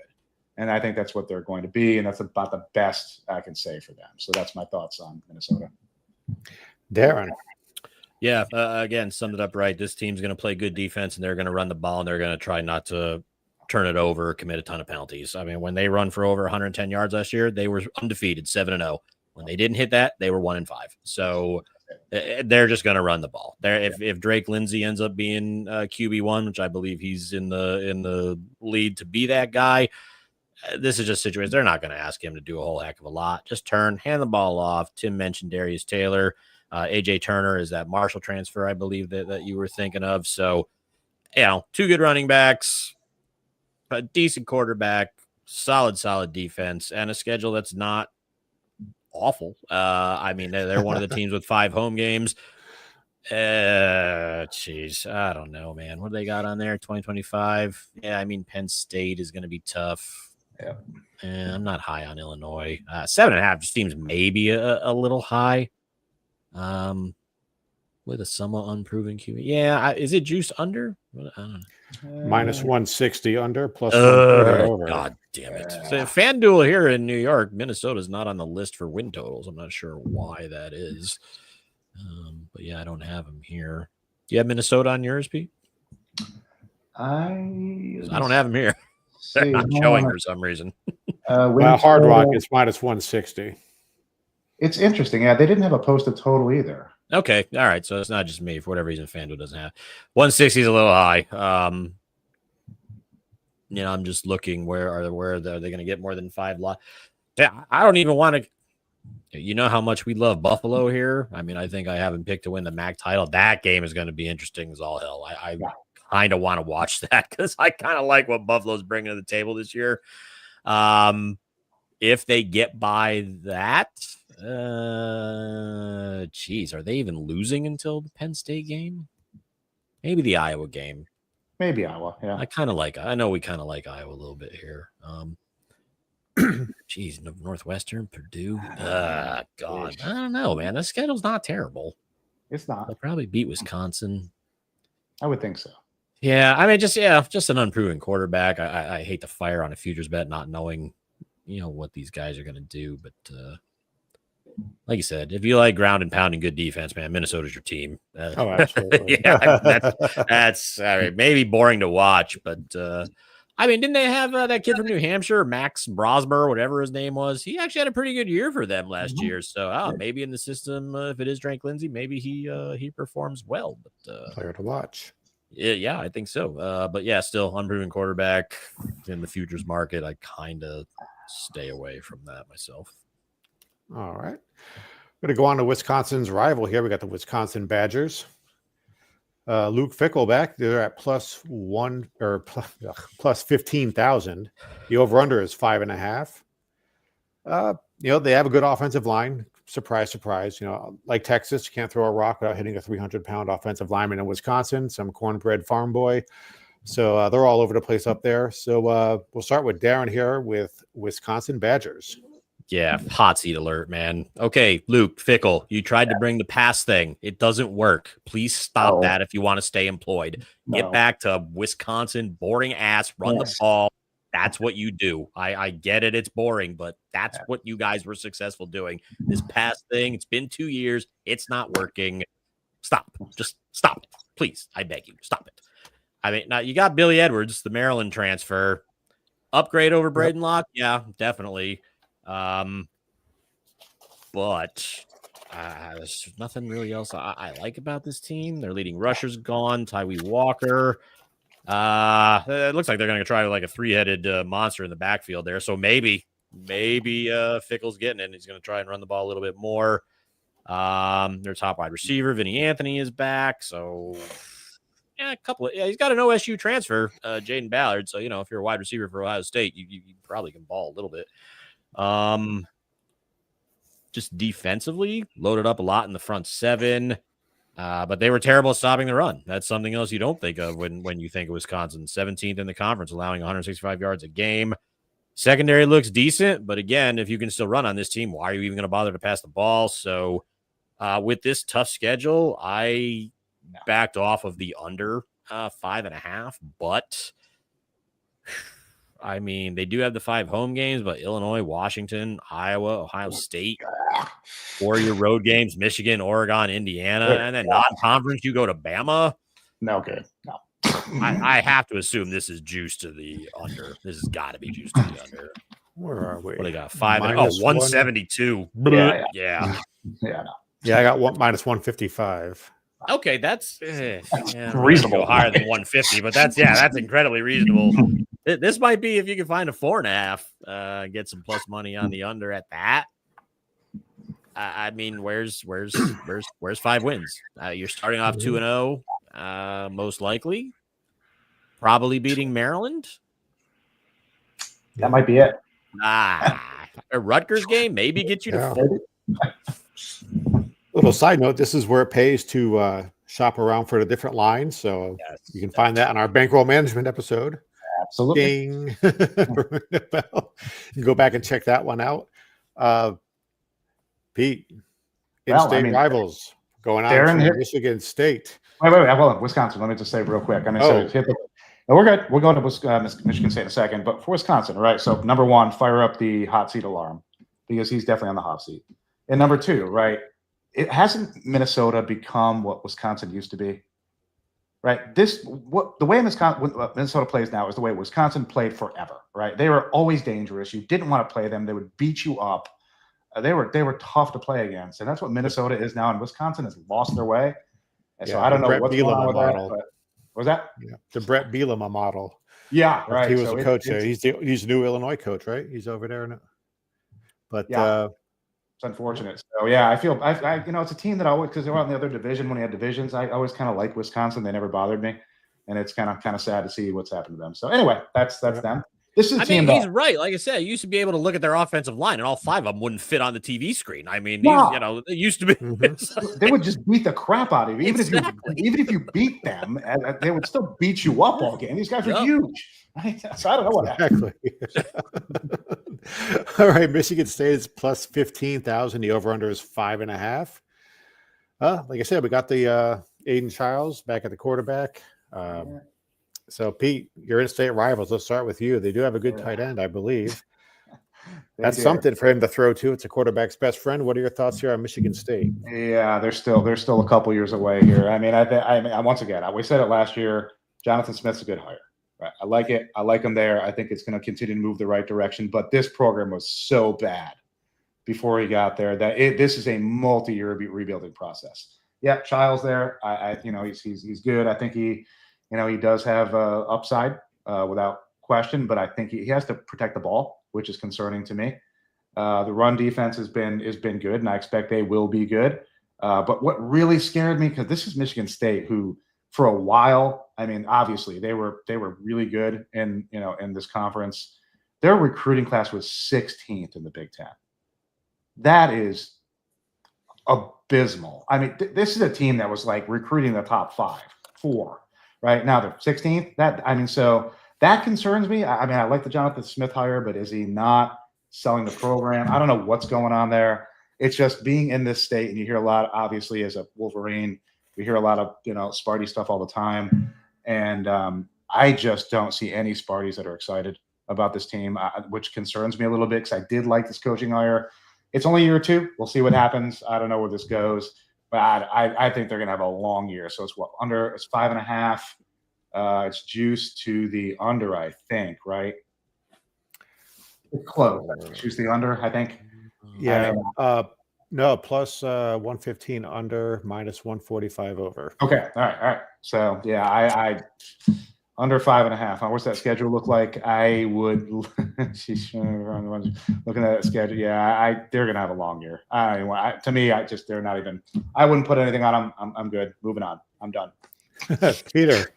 And I think that's what they're going to be. And that's about the best I can say for them. So that's my thoughts on Minnesota. Darren. Yeah, again, summed it up right. This team's going to play good defense, and they're going to run the ball, and they're going to try not to turn it over or commit a ton of penalties. I mean, when they run for over 110 yards last year, they were undefeated, 7-0. When they didn't hit that, they were 1-5. So they're just going to run the ball. If Drake Lindsay ends up being QB1, which I believe he's in the lead to be that guy, this is just a situation. They're not going to ask him to do a whole heck of a lot. Just hand the ball off. Tim mentioned Darius Taylor. AJ Turner is that Marshall transfer, I believe, that you were thinking of. So, 2 good running backs, a decent quarterback, solid defense, and a schedule that's not awful. I mean, they're one of the teams with 5 home games. Geez, I don't know, man. What do they got on there? 2025. Yeah, I mean, Penn State is going to be tough. Yeah. I'm not high on Illinois. 7.5 just seems maybe a little high. With a somewhat unproven QB. Yeah, is it juice under? I don't know. Minus 160 under, plus 130 over. God damn it. So FanDuel here in New York, Minnesota's not on the list for win totals. I'm not sure why that is. But yeah, I don't have them here. Do you have Minnesota on yours, Pete? I don't have them here. They're not showing for some reason. Hard Rock is minus 160. It's interesting. Yeah, they didn't have a posted total either. Okay. All right. So it's not just me. For whatever reason, FanDuel doesn't have 160 is a little high. I'm just looking where are they going to get more than 5 lots? Yeah, I don't even want to. You know how much we love Buffalo here. I mean, I think I haven't picked to win the MAC title. That game is going to be interesting as all hell. I kind of want to watch that because I kind of like what Buffalo's bringing to the table this year. If they get by that, geez, are they even losing until the Penn State game? Maybe the Iowa game. Maybe Iowa, yeah. I know we kind of like Iowa a little bit here. Geez, Northwestern, Purdue. God, I don't know, man. The schedule's not terrible. It's not. They'll probably beat Wisconsin. I would think so. Yeah, I mean, just an unproven quarterback. I hate to fire on a futures bet, not knowing, what these guys are going to do. But like you said, if you like ground and pounding good defense, man, Minnesota's your team. Oh, absolutely. Yeah, that's maybe boring to watch, but I mean, didn't they have that kid from New Hampshire, Max Brosmer, whatever his name was? He actually had a pretty good year for them last year. So maybe in the system, if it is Drake Lindsay, maybe he performs well. But Player to watch. Yeah, I think so. But yeah, still unproven quarterback in the futures market. I kind of stay away from that myself. All right. We're going to go on to Wisconsin's rival here. We got the Wisconsin Badgers. Luke Fickell back. They're at plus 15,000. The over-under is 5.5. They have a good offensive line. Surprise, surprise. Like Texas, you can't throw a rock without hitting a 300-pound offensive lineman in Wisconsin, some cornbread farm boy. So they're all over the place up there. So we'll start with Darren here with Wisconsin Badgers. Yeah, hot seat alert, man. Okay, Luke Fickell, you tried to bring the pass thing. It doesn't work. Please stop that if you want to stay employed. Get back to Wisconsin, boring ass, run the ball. That's what you do. I get it. It's boring, but that's what you guys were successful doing. This pass thing, it's been 2 years. It's not working. Stop. Just stop it. Please. I beg you. Stop it. I mean, now you got Billy Edwards, the Maryland transfer. Upgrade over Braden Locke? Yeah, definitely. But there's nothing really else I like about this team. Their leading rusher's gone. Tyree Walker. It looks like they're going to try like a three-headed monster in the backfield there. So maybe Fickell's getting it. And he's going to try and run the ball a little bit more. Their top wide receiver, Vinny Anthony, is back. So he's got an OSU transfer, Jaden Ballard. So, if you're a wide receiver for Ohio State, you probably can ball a little bit. Just defensively loaded up a lot in the front seven. But they were terrible at stopping the run. That's something else you don't think of when you think of Wisconsin. 17th in the conference, allowing 165 yards a game. Secondary looks decent, but again, if you can still run on this team, why are you even going to bother to pass the ball? So with this tough schedule, I backed off of the under 5.5, but I mean, they do have the 5 home games, but Illinois, Washington, Iowa, Ohio State, 4-year road games, Michigan, Oregon, Indiana, and then non-conference, you go to Bama. No good. No. I have to assume this is juice to the under. This has got to be juice to the under. Where are we? What do they got? 172. Yeah. Yeah, I got minus 155. Okay, that's reasonable. Go higher than 150, but that's incredibly reasonable. This might be if you can find a 4.5, get some plus money on the under at that. I mean, where's 5 wins? You're starting off 2-0, most likely, probably beating Maryland. That might be it. A Rutgers game maybe get you to 4. Little side note: this is where it pays to shop around for the different lines. So you can find that on our bankroll management episode. Absolutely. Ding. You can go back and check that one out. Pete, in-state rivals going on Darren to Michigan State. Wait. Hold on. Wisconsin. Let me just say real quick. I mean, no, we're good. We'll go to Michigan State in a second. But for Wisconsin, right? So number one, fire up the hot seat alarm because he's definitely on the hot seat. And number two, right? It hasn't Minnesota become what Wisconsin used to be, right? The way Minnesota plays now is the way Wisconsin played forever, right? They were always dangerous. You didn't want to play them; they would beat you up. They were tough to play against, and that's what Minnesota is now. And Wisconsin has lost their way. And so I don't know what's going on with that. But, what was that? Yeah, the Brett Bielema model. Yeah, right. He was a coach there. He's the new Illinois coach, right? He's over there now. But it's unfortunate. So yeah, I feel it's a team that because they were out in the other division when we had divisions. I always kind of liked Wisconsin. They never bothered me, and it's kind of sad to see what's happened to them. So anyway, that's them. This is a team. He's right. Like I said, you used to be able to look at their offensive line, and all 5 of them wouldn't fit on the TV screen. I mean, it used to be. They would just beat the crap out of you. Even if you beat them, they would still beat you up all game. These guys are huge. Right? So I don't know what happened. All right, Michigan State is plus 15,000. The over/under is 5.5. Like I said, we got the Aiden Childs back at the quarterback. So, Pete, your in-state rivals. Let's start with you. They do have a good tight end, I believe. That's something for him to throw to. It's a quarterback's best friend. What are your thoughts here on Michigan State? Yeah, they're still a couple years away here. I mean, once again, we said it last year. Jonathan Smith's a good hire. Right? I like it. I like him there. I think it's going to continue to move the right direction. But this program was so bad before he got there that this is a multi-year rebuilding process. Yeah, Childs there. He's good. I think he does have upside without question. But I think he has to protect the ball, which is concerning to me. The run defense has been good, and I expect they will be good. But what really scared me, because this is Michigan State, who for a while, I mean, obviously they were really good in this conference. Their recruiting class was 16th in the Big Ten. That is abysmal. I mean, this is a team that was like recruiting the top 4, right? Now they're 16th. So that concerns me. I mean, I like the Jonathan Smith hire, but is he not selling the program? I don't know what's going on there. It's just being in this state, and you hear a lot, obviously, as a Wolverine, we hear a lot of, Sparty stuff all the time. And I just don't see any Sparties that are excited about this team, which concerns me a little bit, because I did like this coaching hire. It's only year 2. We'll see what happens. I don't know where this goes, but I think they're going to have a long year. So it's it's 5.5. It's juiced to the under, I think, right? It's close. Choose the under, I think. Yeah. No, plus 115 under, minus 145 over. Okay. All right. So yeah, I under 5.5. What's that schedule look like? I would. She's looking at that schedule. Yeah, they're gonna have a long year. To me, they're not even. I wouldn't put anything on them. I'm good. Moving on. I'm done. Peter.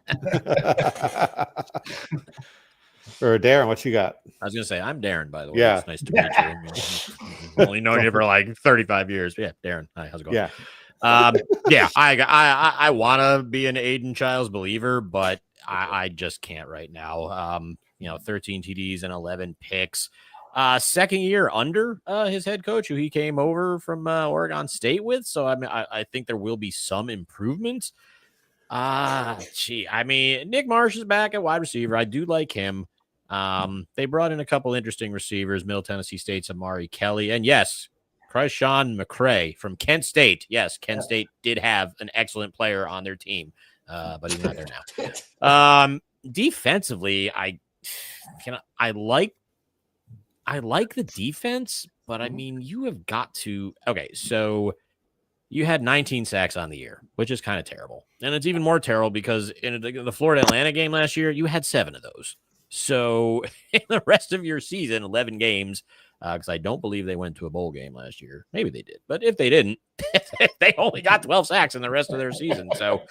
Or Darren, what you got? I was going to say, I'm Darren, by the way. Yeah. It's nice to meet you. I've only known you for like 35 years. But yeah, Darren. Hi, how's it going? Yeah. I want to be an Aiden Childs believer, but I just can't right now. 13 TDs and 11 picks. Second year under his head coach, who he came over from Oregon State with. So, I mean, I think there will be some improvements. Nick Marsh is back at wide receiver. I do like him. They brought in a couple interesting receivers, Middle Tennessee State's Amari Kelly, and yes, Christian McCray from Kent State. Yes, Kent State did have an excellent player on their team, but he's not there now. Defensively, I like the defense, but I mean, you have got to. Okay, so you had 19 sacks on the year, which is kind of terrible, and it's even more terrible because in the Florida Atlanta game last year, you had 7 of those. So in the rest of your season, 11 games, because I don't believe they went to a bowl game last year. Maybe they did, but if they didn't, they only got 12 sacks in the rest of their season. So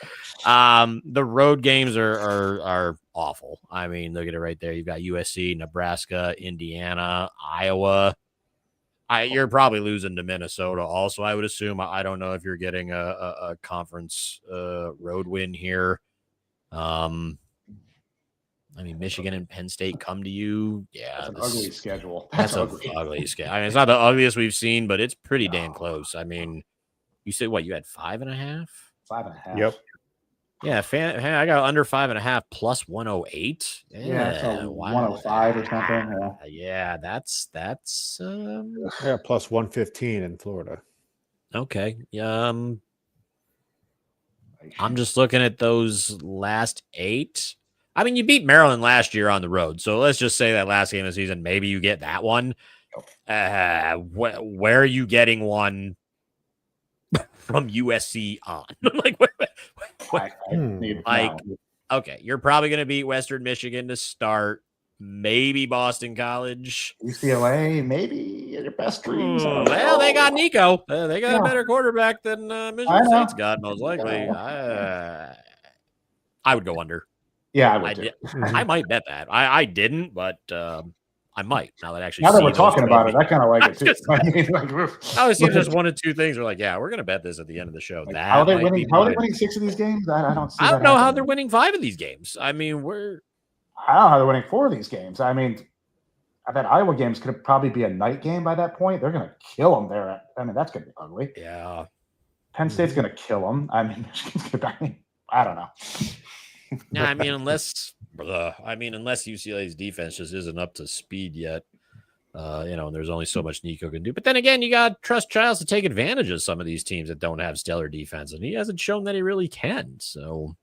the road games are awful. I mean, look at it right there. You've got USC, Nebraska, Indiana, Iowa. You're probably losing to Minnesota also, I would assume. I don't know if you're getting a conference road win here. I mean, Michigan and Penn State come to you. Yeah. That's an ugly schedule. That's an ugly schedule. I mean, it's not the ugliest we've seen, but it's pretty damn close. I mean, you said what? You had 5.5? 5.5. Yep. Yeah, I got under 5.5 plus 108. Yeah, so 105 or something. Yeah, that's plus 115 in Florida. Okay. I'm just looking at those last 8. I mean, you beat Maryland last year on the road, so let's just say that last game of the season, maybe you get that one. Where are you getting one from USC on? Okay, you're probably going to beat Western Michigan to start, maybe Boston College. UCLA, maybe your best dreams. Well, they got Nico. They got a better quarterback than Michigan State's got, most likely. I would go under. Yeah, I would. I might bet that. I didn't, but I might. Now that we're talking about it, I kind of like it too. I always see just one of two things. We're like, yeah, we're gonna bet this at the end of the show. Like, how are they winning? How are they winning 6 of these games? I don't see. I don't know how they're winning 5 of these games. I mean, I don't know how they're winning 4 of these games. I mean, I bet Iowa games could probably be a night game by that point. They're gonna kill them there. I mean, that's gonna be ugly. Yeah. Penn State's going to kill them. I mean, I don't know. Yeah, I mean, unless UCLA's defense just isn't up to speed yet. There's only so much Nico can do. But then again, you got to trust Childs to take advantage of some of these teams that don't have stellar defense, and he hasn't shown that he really can. So,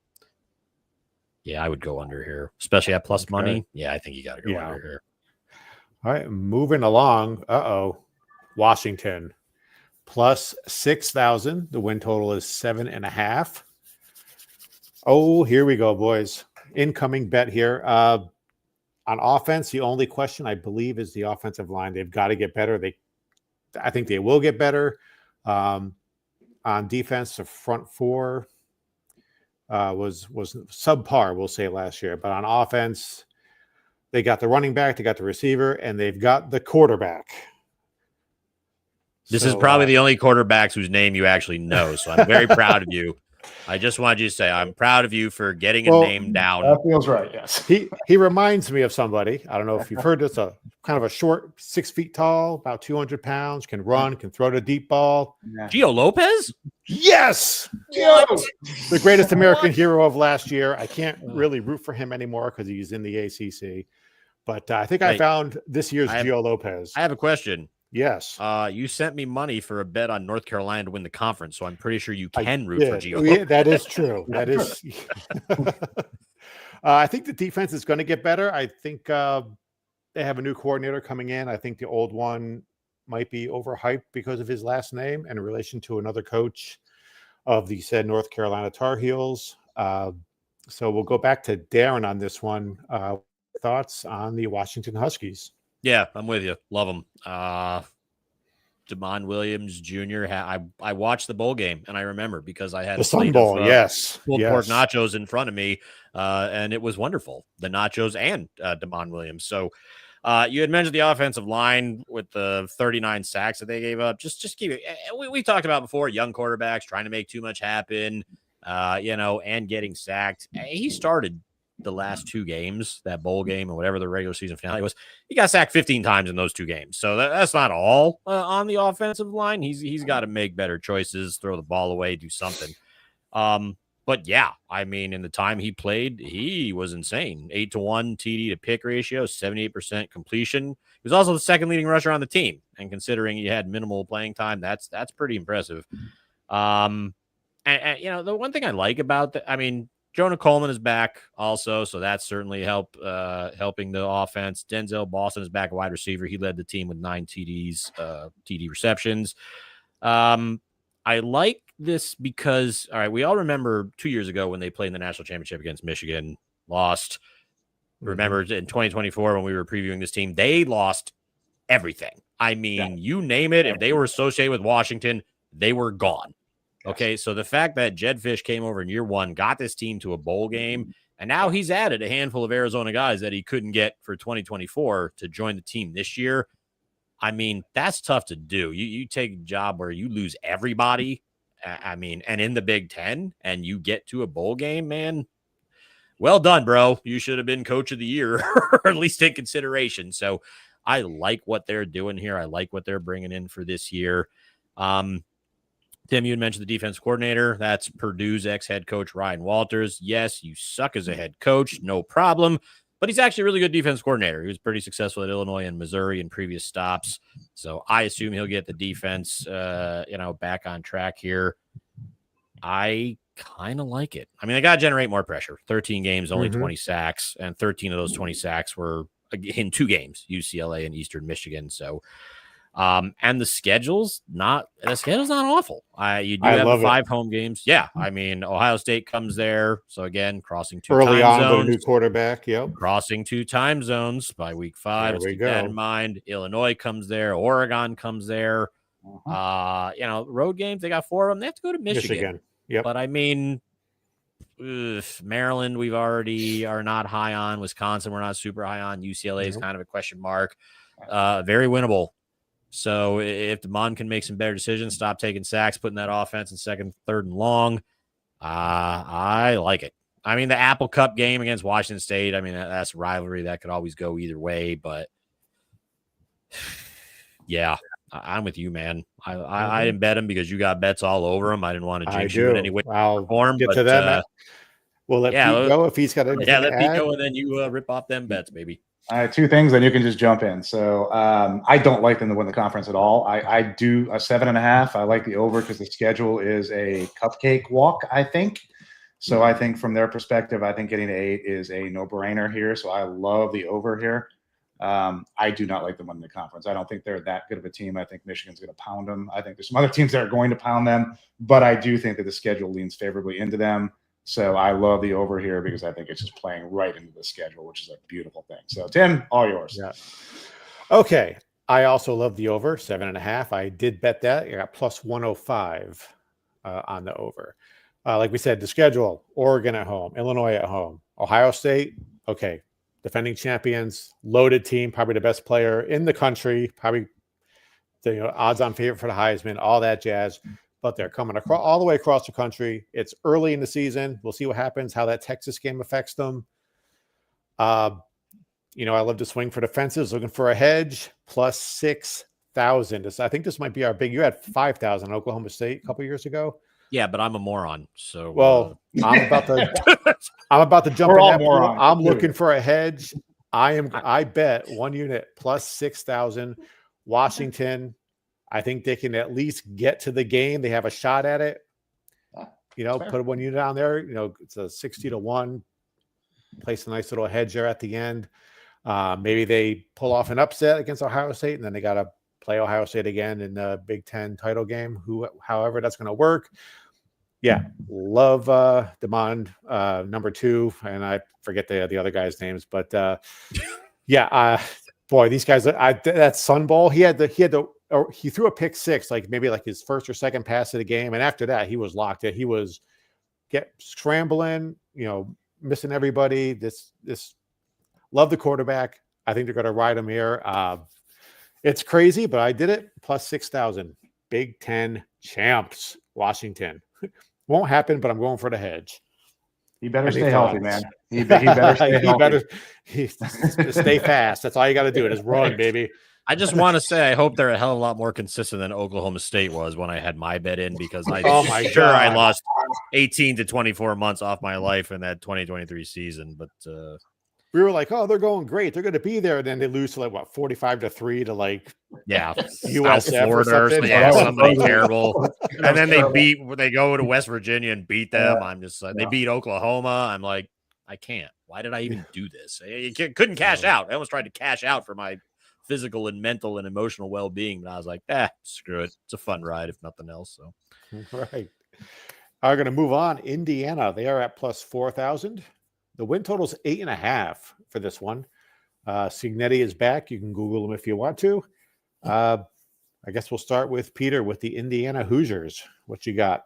yeah, I would go under here, especially at plus money. Yeah, I think you got to go under here. All right, moving along. Washington plus 6,000. The win total is 7.5. Oh, here we go, boys. Incoming bet here. On offense, the only question I believe is the offensive line. They've got to get better. I think they will get better. On defense, the front four was subpar, we'll say, last year. But on offense, they got the running back, they got the receiver, and they've got the quarterback. This is probably the only quarterbacks whose name you actually know. So I'm very proud of you. I just wanted you to say I'm proud of you for getting a name down. That feels right. Yes. He reminds me of somebody. I don't know if you've heard this. A kind of a short, 6 feet tall, about 200 pounds, can run, can throw the deep ball. Gio Lopez? Yes. What? The greatest American hero of last year. I can't really root for him anymore because he's in the ACC. But I think I found this year's Gio Lopez. I have a question. Yes. You sent me money for a bet on North Carolina to win the conference, so I'm pretty sure you can root for Gio. Yeah, that is true. That is. I think the defense is going to get better. I think they have a new coordinator coming in. I think the old one might be overhyped because of his last name and in relation to another coach of the said North Carolina Tar Heels. So we'll go back to Darren on this one. Thoughts on the Washington Huskies? Yeah, I'm with you. Love them. Damon Williams Jr. I watched the bowl game, and I remember because I had the Sun Bowl, pulled pork nachos in front of me, and it was wonderful. The nachos and Damon Williams. So you had mentioned the offensive line with the 39 sacks that they gave up. Just keep it. We talked about before, young quarterbacks trying to make too much happen, and getting sacked. He started the last two games, that bowl game and whatever the regular season finale was, he got sacked 15 times in those two games. So that's not all on the offensive line. He's got to make better choices, throw the ball away, do something. But yeah, I mean, in the time he played, he was insane. 8-to-1 TD to pick ratio, 78% completion. He was also the second leading rusher on the team. And considering he had minimal playing time, that's pretty impressive. And the one thing I like about that, I mean, Jonah Coleman is back also, so that's certainly helping the offense. Denzel Boston is back, a wide receiver. He led the team with 9 TD receptions. I like this because, all right, we all remember 2 years ago when they played in the national championship against Michigan, lost. Remember in 2024 when we were previewing this team, they lost everything. I mean, you name it. If they were associated with Washington, they were gone. Okay, so the fact that Jed Fish came over in year one, got this team to a bowl game, and now he's added a handful of Arizona guys that he couldn't get for 2024 to join the team this year. I mean, that's tough to do. You take a job where you lose everybody, and in the Big Ten, and you get to a bowl game, man, well done, bro. You should have been coach of the year, or at least take consideration. So I like what they're doing here. I like what they're bringing in for this year. Tim, you had mentioned the defense coordinator. That's Purdue's ex-head coach, Ryan Walters. Yes, you suck as a head coach. No problem. But he's actually a really good defense coordinator. He was pretty successful at Illinois and Missouri in previous stops. So I assume he'll get the defense, back on track here. I kind of like it. I mean, they got to generate more pressure. 13 games, only 20 sacks. And 13 of those 20 sacks were in 2 games, UCLA and Eastern Michigan. So, and the schedule's not awful. You do have 5 home games. Yeah. I mean, Ohio State comes there. So again, crossing 2 early time on zones, with a new quarterback. Yep. Crossing 2 time zones by week 5. Let's keep that in mind. Illinois comes there. Oregon comes there. Road games, they got 4 of them. They have to go to Michigan. Yep. But I mean, Maryland, we've already are not high on. Wisconsin, we're not super high on. UCLA is kind of a question mark. Very winnable. So if DeMond can make some better decisions, stop taking sacks, putting that offense in second, third, and long, I like it. I mean, the Apple Cup game against Washington State, I mean, that's a rivalry that could always go either way. But, yeah, I'm with you, man. I didn't bet him because you got bets all over him. I didn't want to jinx you in any way, I'll form. get But to them. We'll let Pete go if he's got anything let to Pete add. go, and then you rip off them bets, baby. All right, two things, then you can just jump in. So I don't like them to win the conference at all. I do a 7.5. I like the over because the schedule is a cupcake walk, I think. So I think from their perspective, I think getting to 8 is a no-brainer here. So I love the over here. I do not like them winning the conference. I don't think they're that good of a team. I think Michigan's going to pound them. I think there's some other teams that are going to pound them, but I do think that the schedule leans favorably into them. So I love the over here because I think it's just playing right into the schedule, which is a beautiful thing. So Tim, all yours. Yeah. Okay. I also love the over 7.5. I did bet that. I got plus 105 on the over. Like we said, the schedule: Oregon at home, Illinois at home, Ohio State. Okay. Defending champions, loaded team, probably the best player in the country, probably the odds-on favorite for the Heisman, all that jazz. But they're coming across all the way across the country. It's early in the season. We'll see what happens, how that Texas game affects them. I love to swing for the fences, looking for a hedge, plus 6,000. I think this might be our big. You had 5,000 in Oklahoma State a couple years ago. Yeah, but I'm a moron. So I'm about to jump in that pool. I'm looking for a hedge. I bet one unit plus 6,000. Washington. I think they can at least get to the game. They have a shot at it. Put one unit on there. It's a 60-1. Place a nice little hedge there at the end. Maybe they pull off an upset against Ohio State, and then they got to play Ohio State again in the Big Ten title game. However that's going to work. Yeah, love Demond, number 2, and I forget the other guys' names, but boy, these guys. That Sun Bowl, he threw a pick 6, maybe his first or second pass of the game, and after that, he was locked in. He was scrambling, missing everybody. This love the quarterback. I think they're going to ride him here. It's crazy, but I did it. Plus 6,000. Big Ten champs, Washington. Won't happen, but I'm going for the hedge. He better stay healthy, man. He better stay healthy. Stay fast. That's all you got to do. Just run, baby. I just want to say I hope they're a hell of a lot more consistent than Oklahoma State was when I had my bet in, because I lost 18 to 24 months off my life in that 2023 season. But we were like, oh, they're going great. They're going to be there. And then they lose to 45-3 to USF Florida or something terrible. And then they go to West Virginia and beat them. I'm just they beat Oklahoma. I'm like, I can't. Why did I even do this? I couldn't cash out. I almost tried to cash out for my physical and mental and emotional well-being, but I was like, screw it. It's a fun ride, if nothing else. So, right. Are going to move on. Indiana, they are at plus 4,000. The win total is 8.5 for this one. Cignetti is back. You can Google him if you want to. I guess we'll start with Peter with the Indiana Hoosiers. What you got?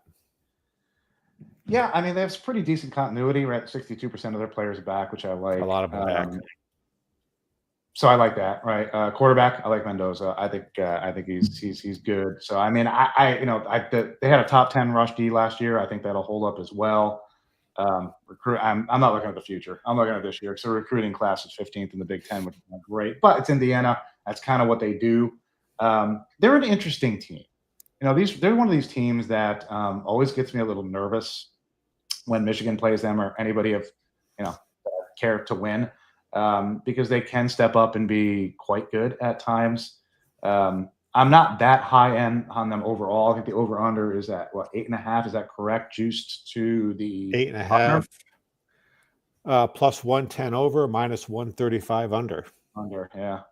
Yeah, I mean, they have pretty decent continuity. Right, 62% of their players are back, which I like. A lot of them back. So I like that, right? Quarterback, I like Mendoza. I think he's good. So I mean, they had a top 10 rush D last year. I think that'll hold up as well. I'm not looking at the future. I'm looking at this year. So recruiting class is 15th in the Big Ten, which is not great, but it's Indiana. That's kind of what they do. They're an interesting team. They're one of these teams that always gets me a little nervous when Michigan plays them or anybody of care to win. Because they can step up and be quite good at times. I'm not that high end on them overall. I think the over under is at 8.5. Is that correct? Juiced to the 8.5. Plus 110 over, minus 135 under. Under, yeah.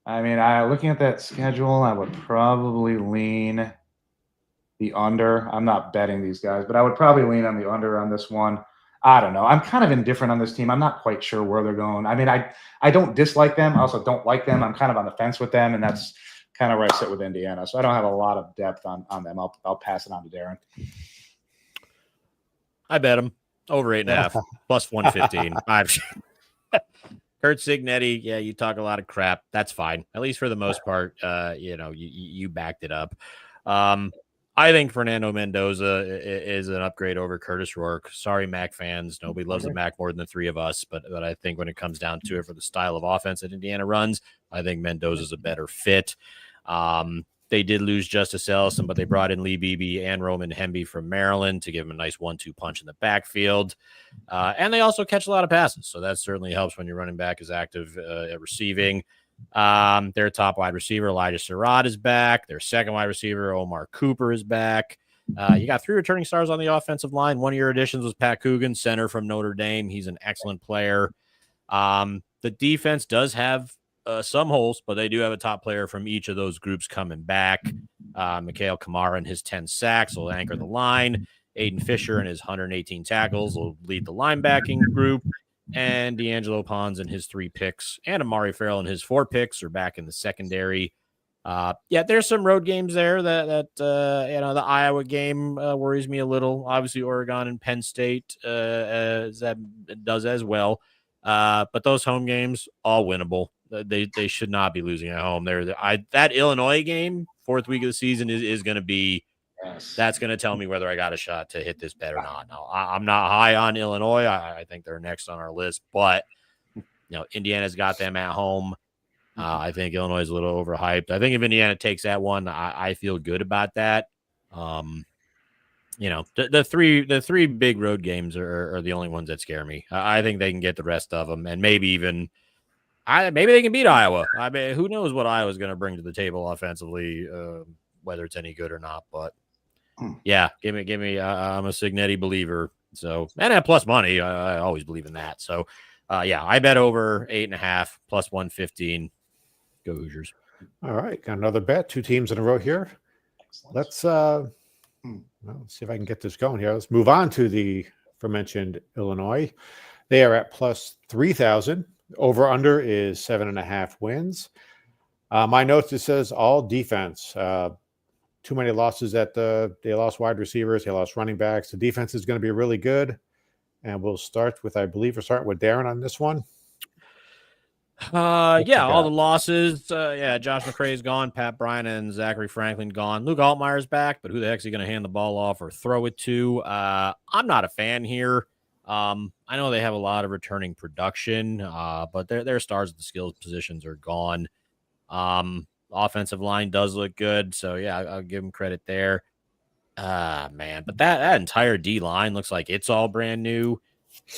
I mean, looking at that schedule, I would probably lean the under. I'm not betting these guys, but I would probably lean on the under on this one. I don't know. I'm kind of indifferent on this team. I'm not quite sure where they're going. I mean, I don't dislike them. I also don't like them. I'm kind of on the fence with them, and that's kind of where I sit with Indiana. So I don't have a lot of depth on them. I'll pass it on to Darren. I bet them over 8.5 plus 115. Kurt Cignetti, yeah, you talk a lot of crap. That's fine. At least for the most part, you backed it up. I think Fernando Mendoza is an upgrade over Curtis Rourke. Sorry, Mac fans. Nobody loves the Mac more than the three of us. But I think when it comes down to it for the style of offense that Indiana runs, I think Mendoza's a better fit. They did lose Justice Ellison, but they brought in Lee Beebe and Roman Hemby from Maryland to give him a nice 1-2 punch in the backfield. And they also catch a lot of passes, so that certainly helps when your running back is active at receiving. Their top wide receiver, Elijah Surratt, is back. Their second wide receiver, Omar Cooper, is back. You got 3 returning stars on the offensive line. One of your additions was Pat Coogan, center from Notre Dame. He's an excellent player. The defense does have some holes, but they do have a top player from each of those groups coming back. Mikhail Kamara and his 10 sacks will anchor the line. Aiden Fisher and his 118 tackles will lead the linebacking group. And D'Angelo Pons and his 3 picks and Amari Farrell and his 4 picks are back in the secondary. There's some road games there that the Iowa game worries me a little. Obviously, Oregon and Penn State that does as well. But those home games, all winnable. They should not be losing at home. That Illinois game, 4th week of the season, is going to be. Yes. That's going to tell me whether I got a shot to hit this bet or not. Now, I'm not high on Illinois. I think they're next on our list, but Indiana's got them at home. I think Illinois is a little overhyped. I think if Indiana takes that one, I feel good about that. The three big road games are the only ones that scare me. I think they can get the rest of them, and maybe they can beat Iowa. I mean, who knows what Iowa's going to bring to the table offensively, whether it's any good or not. But yeah, give me. I'm a Signetti believer. So, and at plus money, I always believe in that. So, I bet over 8.5 plus 115. Go Hoosiers. All right, got another bet. 2 teams in a row here. Let's see if I can get this going here. Let's move on to the aforementioned Illinois. They are at plus 3,000. Over under is 7.5 wins. My notes, it says all defense. Too many losses they lost wide receivers, they lost running backs. The defense is going to be really good. And we'll start with, we're starting with Darren on this one. All the losses. Josh McCray's gone, Pat Bryant and Zachary Franklin gone. Luke Altmaier's back, but who the heck is he going to hand the ball off or throw it to? I'm not a fan here. I know they have a lot of returning production, but their stars at the skills positions are gone. Offensive line does look good, so I'll give them credit there. Man, but that entire D line looks like it's all brand new.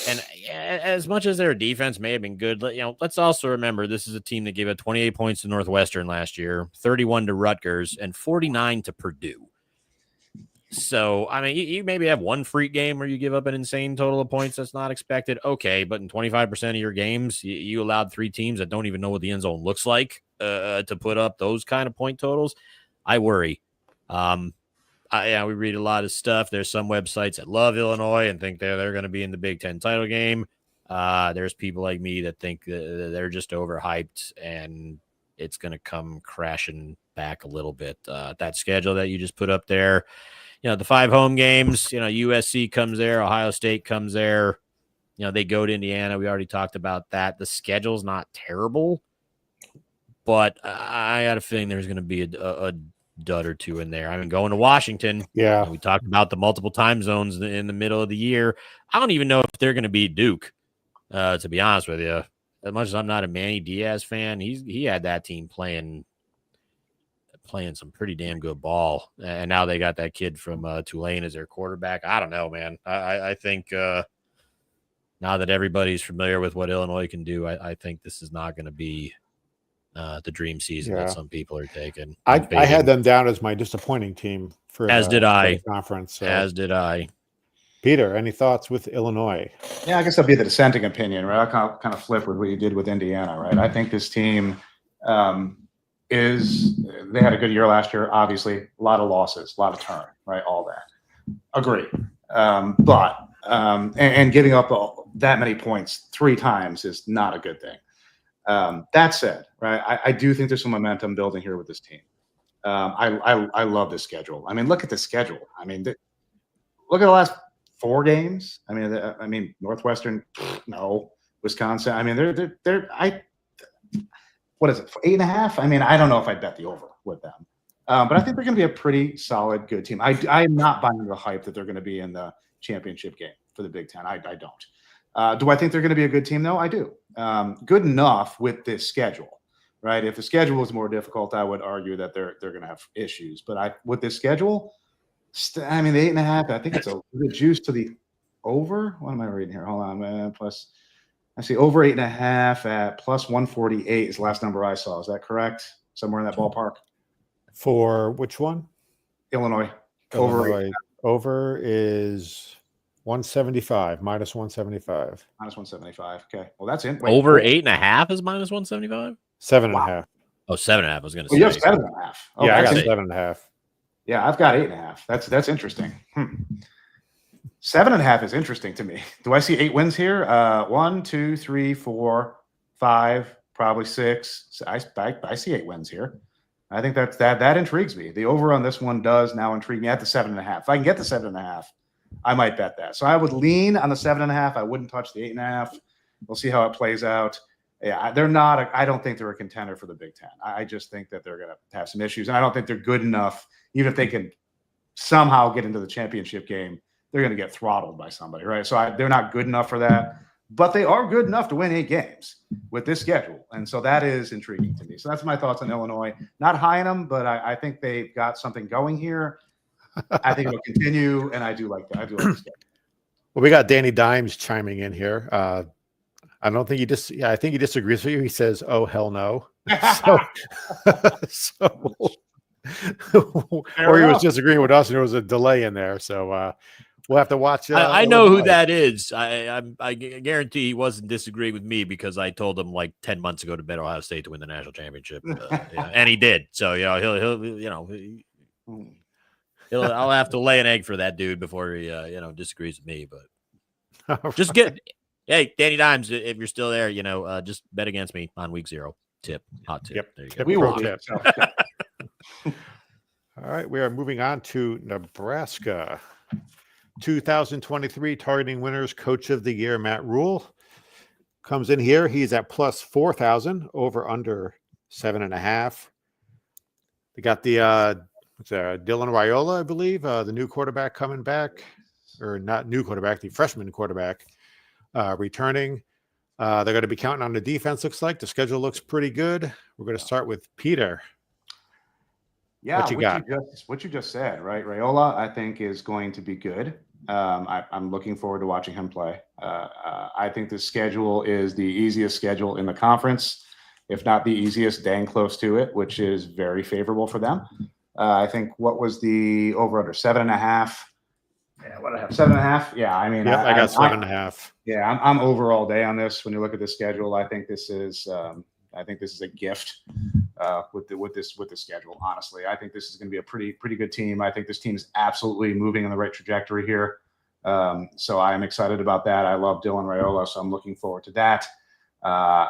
And as much as their defense may have been good, let's also remember this is a team that gave up 28 points to Northwestern last year, 31 to Rutgers, and 49 to Purdue. So, I mean, you maybe have one freak game where you give up an insane total of points that's not expected. Okay, but in 25% of your games, you allowed 3 teams that don't even know what the end zone looks like to put up those kind of point totals. I worry. We read a lot of stuff. There's some websites that love Illinois and think they're going to be in the Big Ten title game. There's people like me that think they're just overhyped and it's going to come crashing back a little bit. That schedule that you just put up there, the 5 home games, USC comes there, Ohio State comes there, they go to Indiana. We already talked about that. The schedule's not terrible, but I got a feeling there's going to be a dud or 2 in there. I mean, going to Washington. Yeah. We talked about the multiple time zones in the middle of the year. I don't even know if they're going to beat Duke, to be honest with you. As much as I'm not a Manny Diaz fan, he had that team playing some pretty damn good ball. And now they got that kid from Tulane as their quarterback. I don't know, man. I think now that everybody's familiar with what Illinois can do, I think this is not going to be the dream season that some people are taking. I had them down as my disappointing team for the conference. So. As did I. Peter, any thoughts with Illinois? Yeah, I guess that'll be the dissenting opinion, right? I'll kind of flip with what you did with Indiana, right? I think this team they had a good year last year, obviously, a lot of losses, a lot of turn, right? All that. Agree. But giving up that many points 3 times is not a good thing. That said, right, I do think there's some momentum building here with this team. I love this schedule. I mean, look at the schedule. I mean, look at the last 4 games. I mean, Northwestern, no. Wisconsin. I mean, what is it, 8.5? I mean, I don't know if I'd bet the over with them. But I think they're going to be a pretty solid, good team. I'm not buying the hype that they're going to be in the championship game for the Big Ten. I don't. Do I think they're going to be a good team, though? I do. Good enough with this schedule, right? If the schedule is more difficult, I would argue that they're going to have issues. But with this schedule, I mean, the 8.5, I think it's a good juice to the over. What am I reading here? Hold on, man. Plus, I see over 8.5 at plus 148 is the last number I saw. Is that correct? Somewhere in that ballpark? For which one? Illinois. Over is 175, minus 175. Minus 175. Okay. Well, that's in. Over 8.5 is minus 175? 7.5. Oh, 7.5. I was going to Well, say. you have 7.5. Oh, yeah, I got it. 7.5. Yeah, I've got 8.5. That's interesting. 7.5 is interesting to me. Do I see 8 wins here? 1, 2, 3, 4, 5, probably 6. I see 8 wins here. I think that intrigues me. The over on this one does now intrigue me at the 7.5. If I can get the 7.5, I might bet that. So I would lean on the 7.5. I wouldn't touch the 8.5. We'll see how it plays out. Yeah, they're not. I don't think they're a contender for the Big Ten. I just think that they're going to have some issues, and I don't think they're good enough. Even if they can somehow get into the championship game, they're going to get throttled by somebody, right? So they're not good enough for that, but they are good enough to win 8 games with this schedule, and so that is intriguing to me. So that's my thoughts on Illinois. Not high on them, but I think they've got something going here. I think it'll continue, and I do like that. I do like the schedule. Well, we got Danny Dimes chiming in here. I don't think I think he disagrees with you. He says, "Oh hell no." Or he was disagreeing with us, and there was a delay in there. So we'll have to watch. I know who that is. I guarantee he wasn't disagreeing with me because I told him like 10 months ago to bet Ohio State to win the national championship, and he did. So I'll have to lay an egg for that dude before he disagrees with me. But just hey, Danny Dimes, if you're still there, just bet against me on week 0. Hot tip. Yep. There you go. We will. All right, we are moving on to Nebraska. 2023 targeting winners, coach of the year, Matt Rule comes in here. He's at plus 4,000, over under 7.5. They got the Dylan Raiola, I believe, the new quarterback coming back, or not new quarterback, the freshman quarterback returning. They're going to be counting on the defense, looks like. The schedule looks pretty good. We're going to start with Peter. Yeah, what you just said, right? Raiola, I think, is going to be good. I'm looking forward to watching him play. I think the schedule is the easiest schedule in the conference, if not the easiest, dang close to it, which is very favorable for them. I think what was the over under 7.5? Yeah, what did I have? 7.5? Yeah, I mean, I got 7.5. Yeah, I'm over all day on this. When you look at the schedule, I think this is a gift with the schedule. Honestly, I think this is going to be a pretty good team. I think this team is absolutely moving in the right trajectory here. So I am excited about that. I love Dylan Raiola, so I'm looking forward to that.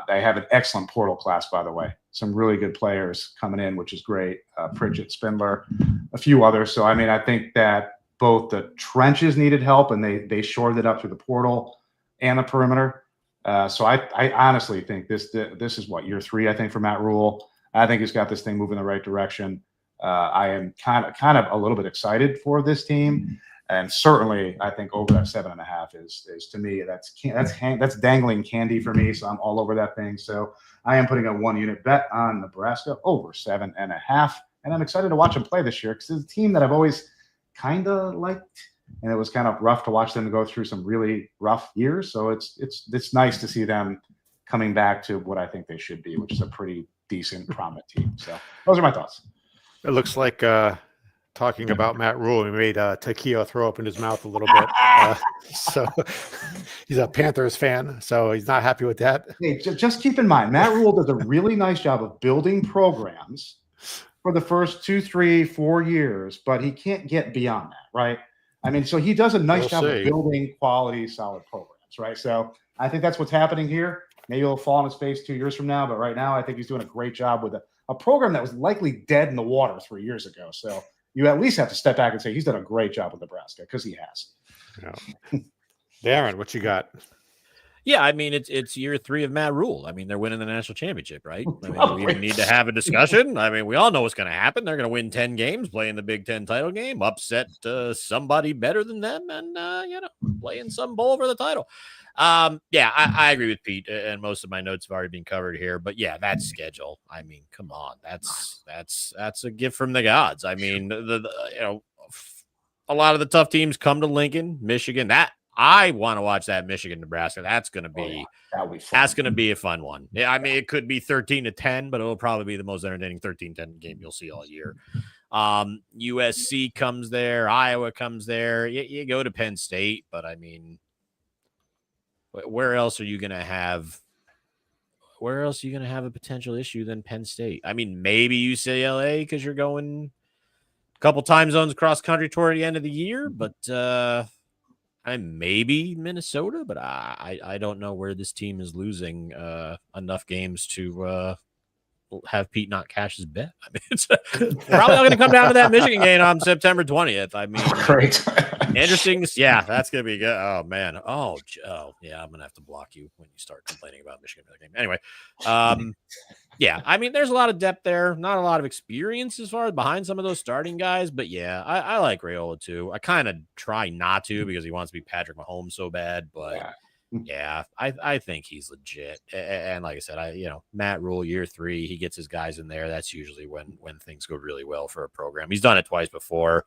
They have an excellent portal class, by the way. Some really good players coming in, which is great. Pritchett, Spindler, a few others. So I mean, I think that both the trenches needed help, and they shored it up through the portal and the perimeter. So I honestly think this is what, year 3, I think, for Matt Rule. I think he's got this thing moving in the right direction. I am kind of a little bit excited for this team, and certainly I think over that 7.5 is to me that's dangling candy for me. So I'm all over that thing. So I am putting a 1-unit bet on Nebraska over 7.5, and I'm excited to watch them play this year because it's a team that I've always kind of liked. And it was kind of rough to watch them go through some really rough years. So it's nice to see them coming back to what I think they should be, which is a pretty decent prominent team. So those are my thoughts. It looks like talking about Matt Rule, he made Taquio throw up in his mouth a little bit. So he's a Panthers fan, so he's not happy with that. Hey, just keep in mind, Matt Rule does a really nice job of building programs for the first 2, 3, 4 years, but he can't get beyond that, right? I mean, so he does a nice job of building quality, solid programs, right? So I think that's what's happening here. Maybe it'll fall on his face 2 years from now, but right now I think he's doing a great job with a program that was likely dead in the water 3 years ago. So you at least have to step back and say he's done a great job with Nebraska, because he has. Yeah. Darren, what you got? Yeah, I mean it's year 3 of Matt Rule. I mean, they're winning the national championship, right? I mean, we Probably. even need to have a discussion. I mean, we all know what's going to happen. They're going to win 10 games, playing the Big Ten title game, upset somebody better than them, and playing some bowl for the title. Yeah, I agree with Pete, and most of my notes have already been covered here. But yeah, that schedule. I mean, come on, that's a gift from the gods. I mean, a lot of the tough teams come to Lincoln, Michigan. That I want to watch that Michigan, Nebraska. That's going to be that's going to be a fun one. Yeah, I mean, it could be 13-10, but it'll probably be the most entertaining 13-10 game you'll see all year. USC comes there, Iowa comes there. You go to Penn State, but I mean, where else are you going to have? Where else are you going to have a potential issue than Penn State? I mean, maybe UCLA because you're going a couple time zones cross country toward the end of the year, but maybe Minnesota, but I don't know where this team is losing enough games to have Pete not cash his bet. I mean, it's probably not going to come down to that Michigan game on September 20th. I mean, great. Interesting. Yeah, that's going to be good. Oh, man. Oh, yeah, I'm going to have to block you when you start complaining about Michigan. Anyway, yeah, I mean, there's a lot of depth there, not a lot of experience as far as behind some of those starting guys, but yeah, I like Raiola too. I kind of try not to because he wants to be Patrick Mahomes so bad, but yeah, I think he's legit. And like I said, Matt Rule, year 3, he gets his guys in there. That's usually when things go really well for a program. He's done it twice before.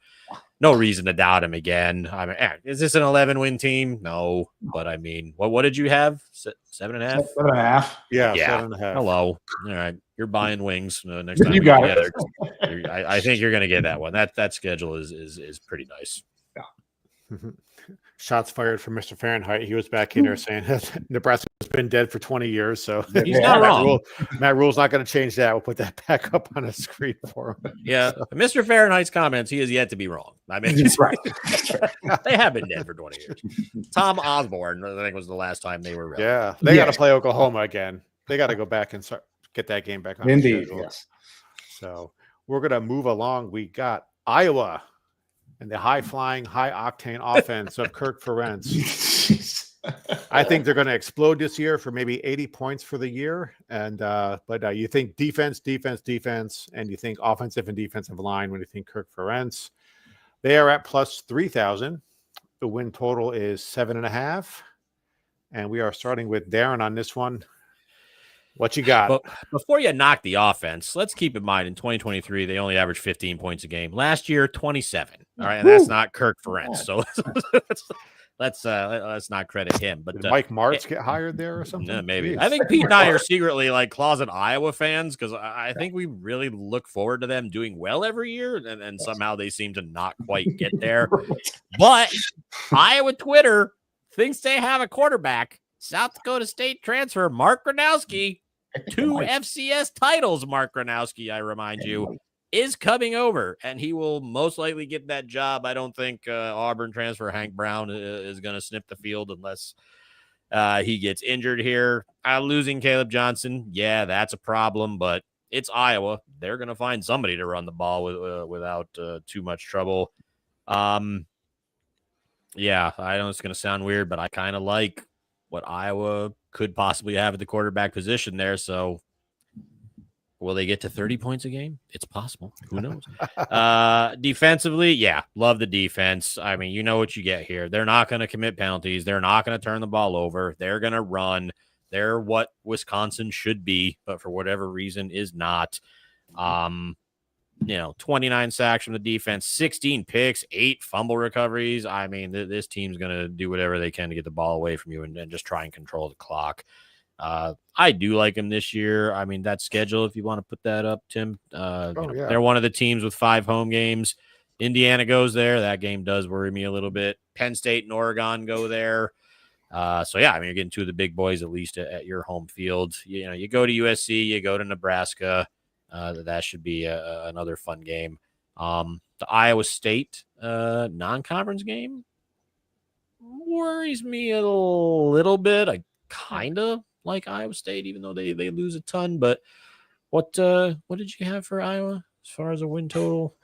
No reason to doubt him again. I mean, is this an 11-win team? No, but I mean, what did you have? 7.5? 7.5. Yeah, yeah. 7.5. Hello. All right, you're buying wings next time You we got get it. together. I think you're going to get that one. That schedule is pretty nice. Shots fired from Mr. Fahrenheit. He was back in there saying Nebraska's been dead for 20 years. So he's not wrong. Matt Rule's not going to change that. We'll put that back up on the screen for him. Yeah. So. Mr. Fahrenheit's comments, he is yet to be wrong. I mean, right. They have been dead for 20 years. Tom Osborne, I think, was the last time they were relevant. Yeah. They got to play Oklahoma again. They got to go back and get that game back on. Indeed. The schedule. Yes. So we're going to move along. We got Iowa and the high-flying, high-octane offense of Kirk Ferentz. I think they're going to explode this year for maybe 80 points for the year. And but you think defense, and you think offensive and defensive line when you think Kirk Ferentz. They are at plus 3,000. The win total is 7.5. And we are starting with Darren on this one. What you got? But before you knock the offense, let's keep in mind in 2023, they only averaged 15 points a game. Last year, 27. All right. And that's not Kirk Ferentz. So let's not credit him. But did Mike Martz get hired there or something? No, maybe. Jeez. I think Pete and I are secretly like closet Iowa fans because I think we really look forward to them doing well every year. And somehow they seem to not quite get there. But Iowa Twitter thinks they have a quarterback. South Dakota State transfer, Mark Gronowski, 2 FCS titles, Mark Gronowski, I remind you, is coming over, and he will most likely get that job. I don't think Auburn transfer Hank Brown is going to snip the field unless he gets injured here. Losing Caleb Johnson, yeah, that's a problem, but it's Iowa. They're going to find somebody to run the ball without too much trouble. Yeah, I know it's going to sound weird, but I kind of like what Iowa could possibly have at the quarterback position there. So will they get to 30 points a game? It's possible. Who knows? Defensively, yeah, love the defense. I mean, you know what you get here. They're not going to commit penalties. They're not going to turn the ball over. They're going to run. They're what Wisconsin should be, but for whatever reason is not. 29 sacks from the defense, 16 picks, 8 fumble recoveries. I mean, this team's going to do whatever they can to get the ball away from you and just try and control the clock. I do like him this year. I mean, that schedule, if you want to put that up, Tim, they're one of the teams with 5 home games. Indiana goes there. That game does worry me a little bit. Penn State and Oregon go there. So, yeah, I mean, you're getting 2 of the big boys, at least at your home field. You go to USC, you go to Nebraska. That should be another fun game. The Iowa State non-conference game worries me a little bit. I kind of like Iowa State, even though they lose a ton. But what did you have for Iowa as far as a win total?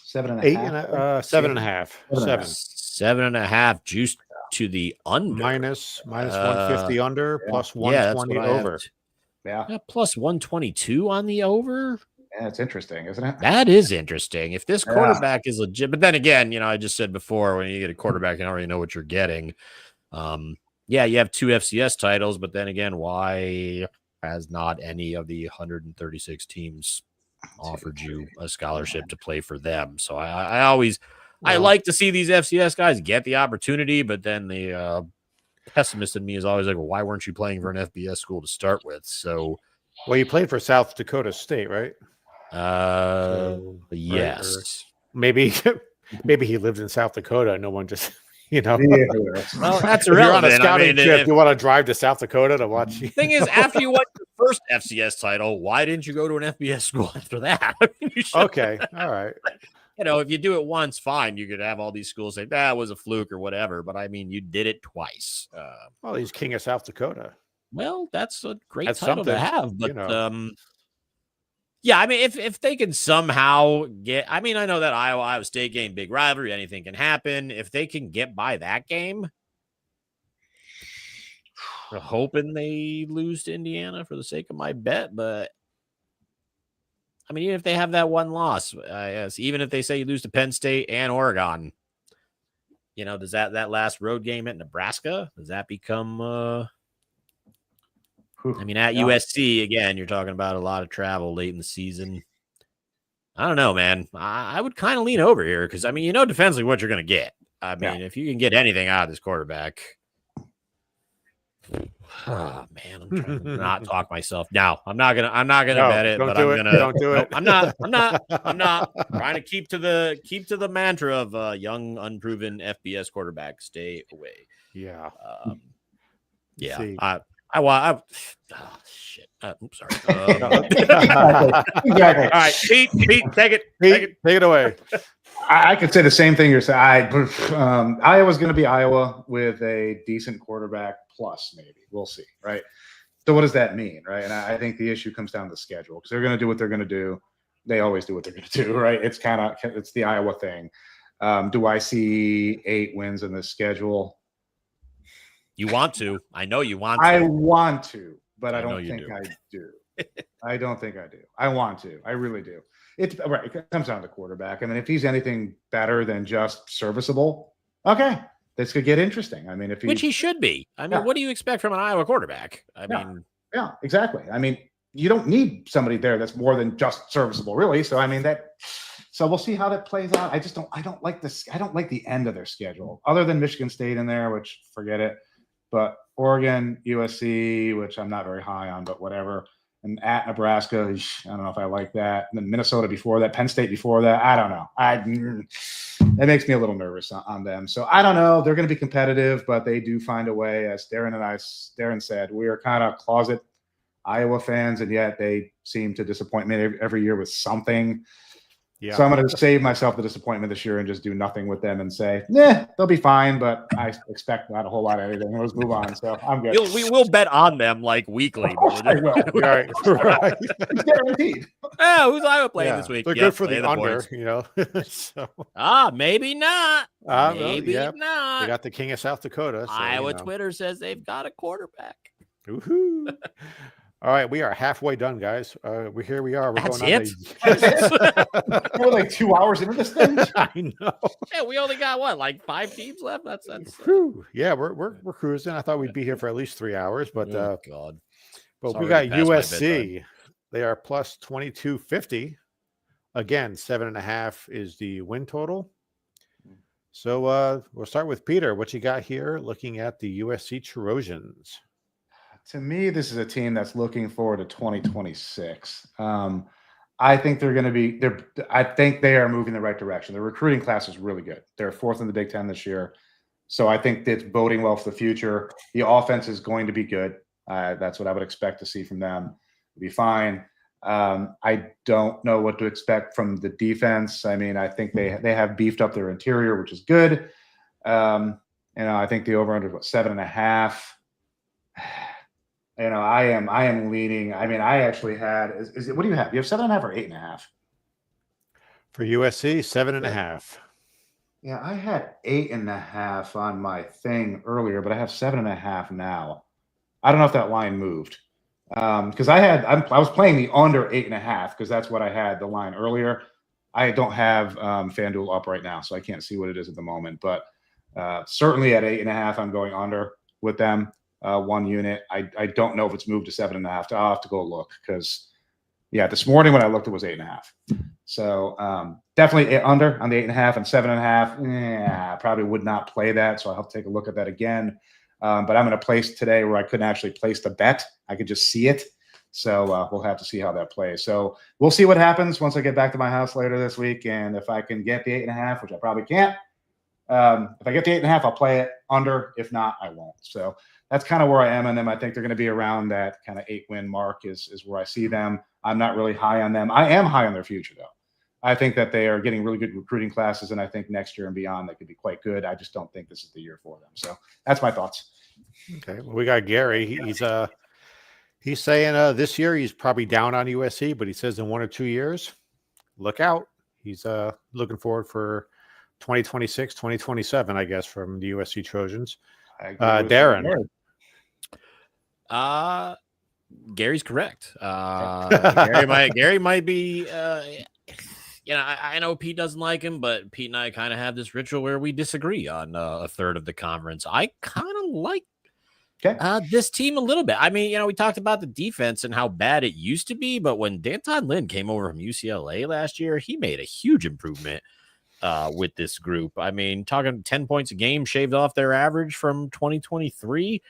7.5. 7.5. 7. 7.5 juiced to the under. Minus 150 under, plus Yeah, that's 120 what I have. over. Yeah, plus 122 on the over. Yeah, it's interesting, isn't it? That is interesting. If this Yeah. quarterback is legit, but then again, I just said before, when you get a quarterback, you don't really know what you're getting. Yeah, you have 2 FCS titles, but then again, why has not any of the 136 teams offered you a scholarship to play for them? So I always like to see these FCS guys get the opportunity, but then the pessimist in me is always like, well, why weren't you playing for an FBS school to start with? So, well, you played for South Dakota State, right? Yes. Maybe he lived in South Dakota. No one just, Yeah. Well, that's if you're on a irrelevant. scouting trip, you want to drive to South Dakota to watch. Thing is, after you won your first FCS title, why didn't you go to an FBS school after that? I mean, Okay, all right. If you do it once, fine. You could have all these schools say that was a fluke or whatever. But I mean, you did it twice. Well, he's king of South Dakota. Well, that's a great That's title to something, have. But yeah, I mean, if they can somehow get, I mean, I know that Iowa State game, big rivalry, anything can happen. If they can get by that game, I'm hoping they lose to Indiana for the sake of my bet. But I mean, even if they have that one loss, yes, even if they say you lose to Penn State and Oregon, does that last road game at Nebraska, does that become I mean, at USC, again, you're talking about a lot of travel late in the season. I don't know, man. I would kind of lean over here because, I mean, defensively what you're going to get. I mean, if you can get anything out of this quarterback. Oh, man, I'm trying to not talk myself. No, I'm not gonna bet it, but I'm gonna. Don't do it. I'm not trying to keep to the mantra of young, unproven FBS quarterback. Stay away. Yeah. Yeah. See. Oh, shit. Oops, sorry. Exactly. All right, Pete, take it away. I could say the same thing you're saying. Iowa's going to be Iowa with a decent quarterback plus, maybe. We'll see, right? So what does that mean, right? And I think the issue comes down to the schedule because they're going to do what they're going to do. They always do what they're going to do, right? It's the Iowa thing. Do I see 8 wins in this schedule? You want to. I know you want to. I want to, but I don't think do. I do. I don't think I do. I want to. I really do. It comes down to quarterback. I mean, if he's anything better than just serviceable, okay, this could get interesting. I mean, which he should be. I mean, what do you expect from an Iowa quarterback? I mean, yeah, exactly. I mean, you don't need somebody there that's more than just serviceable, really. So I mean So we'll see how that plays out. I don't like this. I don't like the end of their schedule, other than Michigan State in there, which forget it. But Oregon, USC, which I'm not very high on, but whatever. And at Nebraska, I don't know if I like that. And then Minnesota before that, Penn State before that. I don't know. That makes me a little nervous on them. So I don't know. They're going to be competitive, but they do find a way. As Darren said, we are kind of closet Iowa fans, and yet they seem to disappoint me every year with something. Yeah. So I'm going to save myself the disappointment this year and just do nothing with them and say, they'll be fine, but I expect not a whole lot of anything. Let's move on. So I'm good. We will bet on them like weekly. I will. Right. It's guaranteed. Who's Iowa playing this week? They're good for the under, points. So. Maybe not. Maybe not. They got the king of South Dakota. So, Iowa Twitter says they've got a quarterback. Woohoo. All right, we are halfway done, guys. We are. We're That's going on it. We're like 2 hours into this thing. I know. Yeah, we only got like 5 teams left. That's yeah, we're cruising. I thought we'd be here for at least 3 hours, but God. But Sorry we got to pass my USC. They are plus 2250. Again, 7.5 is the win total. So we'll start with Peter. What you got here? Looking at the USC Trojans. To me, this is a team that's looking forward to 2026. I think they're going to be there. I think they are moving in the right direction. The recruiting class is really good. They're 4th in the Big Ten this year. So I think it's boding well for the future. The offense is going to be good. That's what I would expect to see from them. It'll be fine. I don't know what to expect from the defense. I mean, I think they have beefed up their interior, which is good. I think the over-under is 7.5. I am leaning. I mean, I actually had. Is it? What do you have? You have 7.5 or 8.5? For USC, 7.5. Yeah, I had 8.5 on my thing earlier, but I have 7.5 now. I don't know if that line moved. Because I was playing the under 8.5 because that's what I had the line earlier. I don't have FanDuel up right now, so I can't see what it is at the moment. But certainly at 8.5, I'm going under with them. One unit. I don't know if it's moved to 7.5. I'll have to go look because this morning when I looked, it was 8.5. So definitely under on the 8.5 and 7.5. Yeah, I probably would not play that. So I'll have to take a look at that again. But I'm in a place today where I couldn't actually place the bet. I could just see it. So we'll have to see how that plays. So we'll see what happens once I get back to my house later this week. And if I can get the 8.5, which I probably can't, if I get the 8.5, I'll play it under. If not, I won't. So that's kind of where I am on them. I think they're going to be around that kind of 8-win mark is where I see them. I'm not really high on them. I am high on their future, though. I think that they are getting really good recruiting classes, and I think next year and beyond they could be quite good. I just don't think this is the year for them. So that's my thoughts. Okay, well, we got Gary. He's saying this year he's probably down on USC, but he says in 1 or 2 years, look out. He's looking forward for 2026, 2027, I guess, from the USC Trojans. Darren. Gary's correct. Gary might be. I know Pete doesn't like him, but Pete and I kind of have this ritual where we disagree on a third of the conference. I kind of like this team a little bit. I mean, we talked about the defense and how bad it used to be, but when Danton Lynn came over from UCLA last year, he made a huge improvement with this group. I mean, talking 10 points a game shaved off their average from 2023.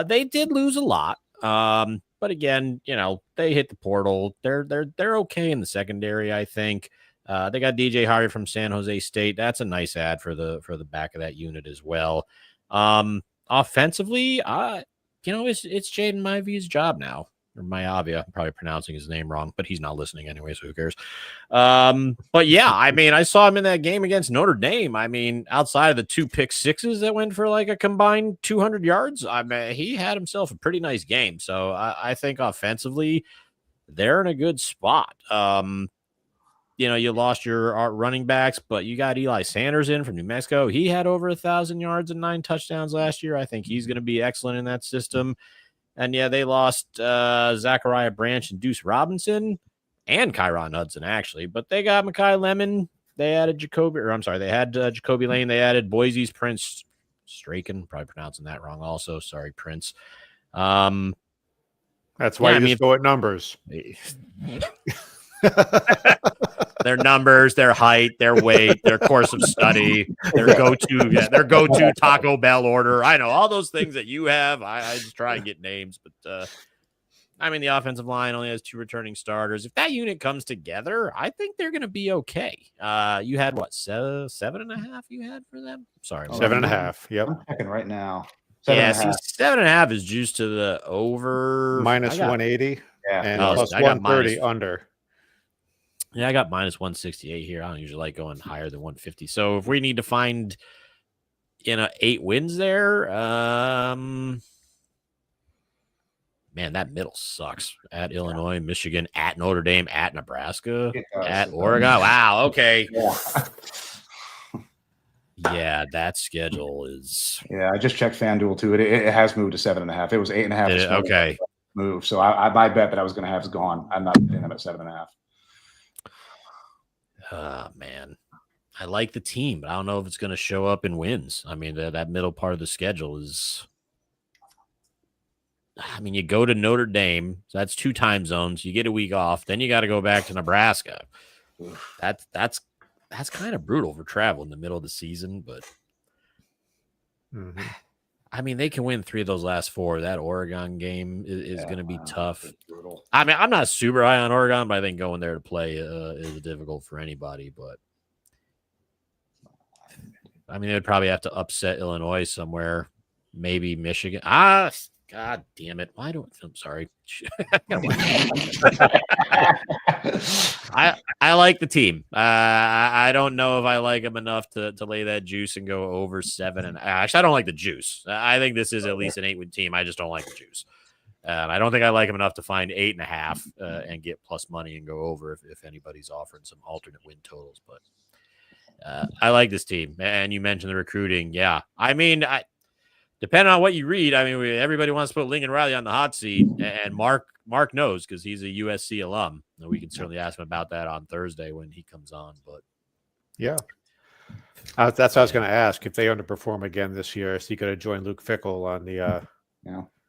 They did lose a lot. But again, they hit the portal. They're okay in the secondary, I think. They got DJ Harvey from San Jose State. That's a nice add for the back of that unit as well. Offensively, it's Jaden Ivey's job now. Or Maivia, I'm probably pronouncing his name wrong, but he's not listening anyway, so who cares? But yeah, I mean, I saw him in that game against Notre Dame. I mean, outside of the 2 pick sixes that went for like a combined 200 yards, I mean, he had himself a pretty nice game. So I think offensively, they're in a good spot. You lost your running backs, but you got Eli Sanders in from New Mexico. He had over 1,000 yards and 9 touchdowns last year. I think he's going to be excellent in that system. And yeah, they lost Zachariah Branch and Deuce Robinson and Kyron Hudson, actually. But they got Mekhi Lemon. They added Jacoby Lane. They added Boise's Prince Straken. Probably pronouncing that wrong also. Sorry, Prince. That's why you just go at numbers. Their numbers, their height, their weight, their course of study, their go-to Taco Bell order. I know all those things that you have. I just try and get names, but I mean the offensive line only has 2 returning starters. If that unit comes together, I think they're going to be okay. You had what 7.5? You had for them? Sorry, 7.5. Yep. I'm checking right now. 7.5 is juiced to the over minus 180. Yeah, and plus 130 under. Yeah, I got minus 168 here. I don't usually like going higher than 150. So if we need to find 8 wins there, man, that middle sucks. At Illinois, Michigan, at Notre Dame, at Nebraska, at Oregon. Wow, okay. Yeah, that schedule is. Yeah, I just checked FanDuel too. It has moved to 7.5. It was 8.5. Okay. Move. So my bet that I was going to have is gone. I'm not putting them at 7.5. Man, I like the team, but I don't know if it's going to show up in wins. I mean, that middle part of the schedule is. I mean, you go to Notre Dame, so that's 2 time zones. You get a week off, then you got to go back to Nebraska. That's kind of brutal for travel in the middle of the season, but I mean, they can win 3 of those last 4. That Oregon game is going to be tough. I mean, I'm not super high on Oregon, but I think going there to play is difficult for anybody. But I mean, they'd probably have to upset Illinois somewhere, maybe Michigan. God damn it! Why don't I'm sorry. I like the team. I don't know if I like them enough to lay that juice and go over 7. And actually, I don't like the juice. I think this is at least an 8-win team. I just don't like the juice. I don't think I like them enough to find 8.5 and get plus money and go over if anybody's offering some alternate win totals. But I like this team, and you mentioned the recruiting. Yeah, I mean, depending on what you read, I mean, everybody wants to put Lincoln Riley on the hot seat, and Mark knows because he's a USC alum. And we can certainly ask him about that on Thursday when he comes on. But yeah, that's what I was going to ask. If they underperform again this year, is he going to join Luke Fickell on the?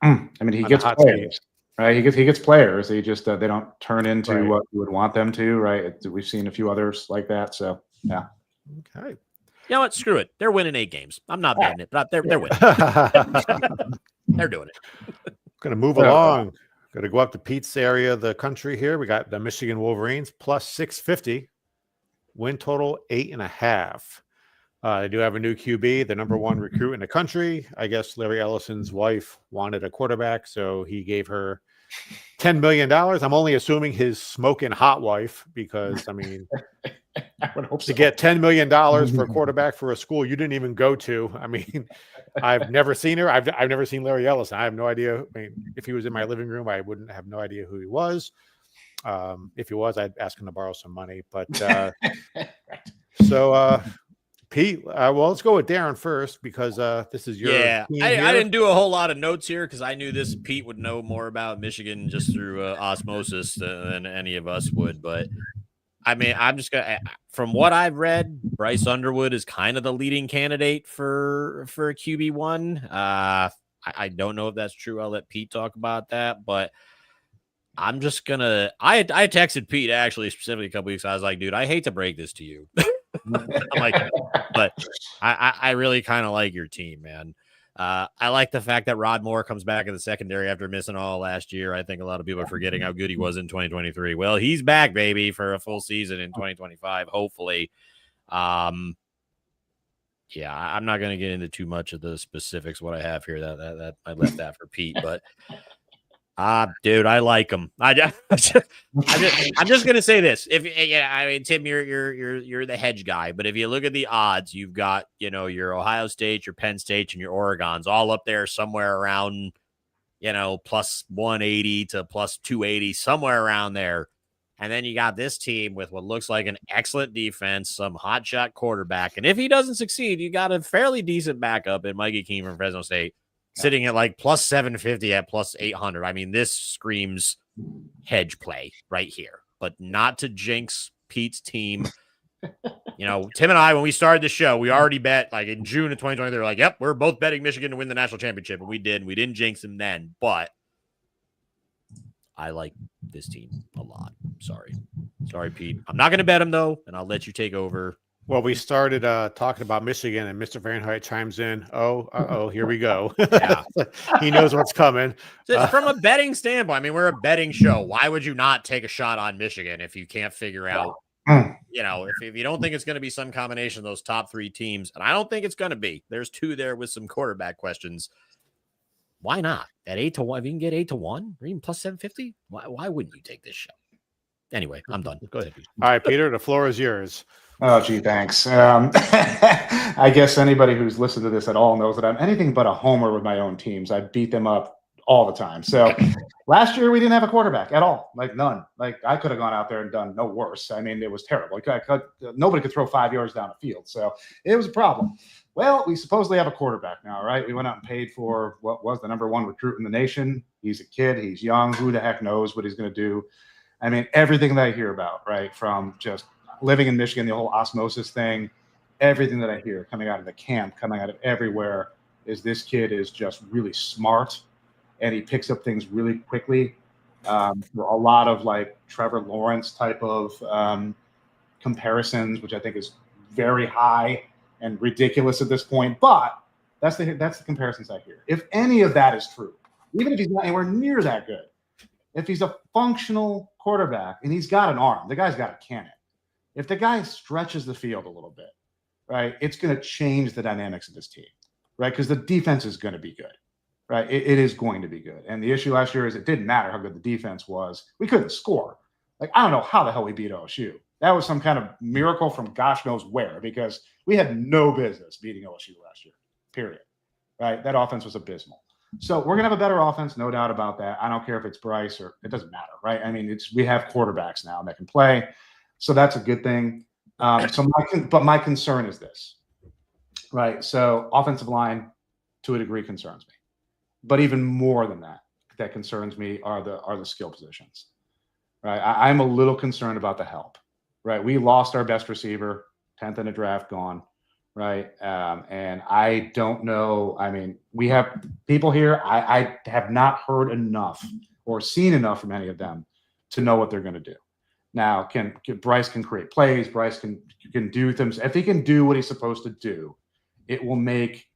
I mean, he gets players, right? He gets players. They just they don't turn into what you would want them to, right? We've seen a few others like that. So yeah. Okay. You know what? Screw it. They're winning 8 games. I'm not betting it, but they're winning. They're doing it. Going to move along. Going to go up to Pete's area of the country here. We got the Michigan Wolverines plus 650. Win total 8.5. They do have a new QB, the number 1 recruit in the country. I guess Larry Ellison's wife wanted a quarterback, so he gave her $10 million. I'm only assuming his smoking hot wife, because, I mean, I would hope to get $10 million for a quarterback for a school you didn't even go to. I mean, I've never seen her. I've never seen Larry Ellison. I have no idea. I mean, if he was in my living room, I wouldn't have no idea who he was. If he was, I'd ask him to borrow some money. But so Pete, well, let's go with Darren first, because this is your team I didn't do a whole lot of notes here because I knew this Pete would know more about Michigan just through osmosis than any of us would. But I mean, I'm just gonna, from what I've read, Bryce Underwood is kind of the leading candidate for a QB1. I don't know if that's true. I'll let Pete talk about that, but I'm just gonna. I texted Pete actually specifically a couple weeks. I was like, dude, I hate to break this to you. I'm like, but I really kind of like your team, man. I like the fact that Rod Moore comes back in the secondary after missing all last year. I think a lot of people are forgetting how good he was in 2023. Well, he's back, baby, for a full season in 2025, hopefully. Yeah, I'm not going to get into too much of the specifics, what I have here. That I left that for Pete, but dude, I like him. I'm just gonna say this. I mean, Tim, you're the hedge guy, but if you look at the odds, you've got, your Ohio State, your Penn State, and your Oregons all up there somewhere around, plus 180 to plus 280, somewhere around there. And then you got this team with what looks like an excellent defense, some hotshot quarterback, and if he doesn't succeed, you got a fairly decent backup in Mikey Keene from Fresno State, sitting at like plus 750 at plus 800. I mean, this screams hedge play right here, but not to jinx Pete's team. Tim and I, when we started the show, we already bet like in June of 2020, they were like, yep, we're both betting Michigan to win the national championship. And we did. We didn't jinx them then, but I like this team a lot. Sorry, Pete. I'm not going to bet them though. And I'll let you take over. Well, we started talking about Michigan, and Mr. Fahrenheit chimes in. Here we go. Yeah. He knows what's coming. So from a betting standpoint, I mean, we're a betting show. Why would you not take a shot on Michigan if you can't figure out, if you don't think it's going to be some combination of those top 3 teams, and I don't think it's going to be. There's 2 there with some quarterback questions. Why not? At 8-1, if you can get 8-1 or even plus 750, why wouldn't you take this shot? Anyway, I'm done. Go ahead, Pete. All right, Peter, the floor is yours. Oh, gee, thanks. I guess anybody who's listened to this at all knows that I'm anything but a homer with my own teams. I beat them up all the time. So last year we didn't have a quarterback at all, like none. Like I could have gone out there and done no worse. I mean, it was terrible. Nobody could throw 5 yards down the field. So it was a problem. Well, we supposedly have a quarterback now, right? We went out and paid for what was the number 1 recruit in the nation. He's a kid. He's young. Who the heck knows what he's going to do? I mean, everything that I hear about, right, from just living in Michigan, the whole osmosis thing, everything that I hear coming out of the camp, coming out of everywhere, is this kid is just really smart and he picks up things really quickly. A lot of like Trevor Lawrence type of comparisons, which I think is very high and ridiculous at this point. But that's the comparisons I hear. If any of that is true, even if he's not anywhere near that good, if he's a functional quarterback and he's got an arm, the guy's got a cannon. If the guy stretches the field a little bit, right, it's going to change the dynamics of this team, right? Because the defense is going to be good, right? It is going to be good. And the issue last year is it didn't matter how good the defense was. We couldn't score. Like, I don't know how the hell we beat OSU. That was some kind of miracle from gosh knows where, because we had no business beating OSU last year, period, right? That offense was abysmal. So we're going to have a better offense, no doubt about that. I don't care if it's Bryce or it doesn't matter, right? I mean, we have quarterbacks now that can play. So that's a good thing. But my concern is this, right? So offensive line, to a degree, concerns me, but even more than that concerns me are the skill positions, right? I'm a little concerned about the help, right? We lost our best receiver, 10th in the draft, gone, right? And I don't know. I mean, we have people here. I have not heard enough or seen enough from any of them to know what they're going to do. Now, Bryce can create plays. Bryce can do things. If he can do what he's supposed to do, it will make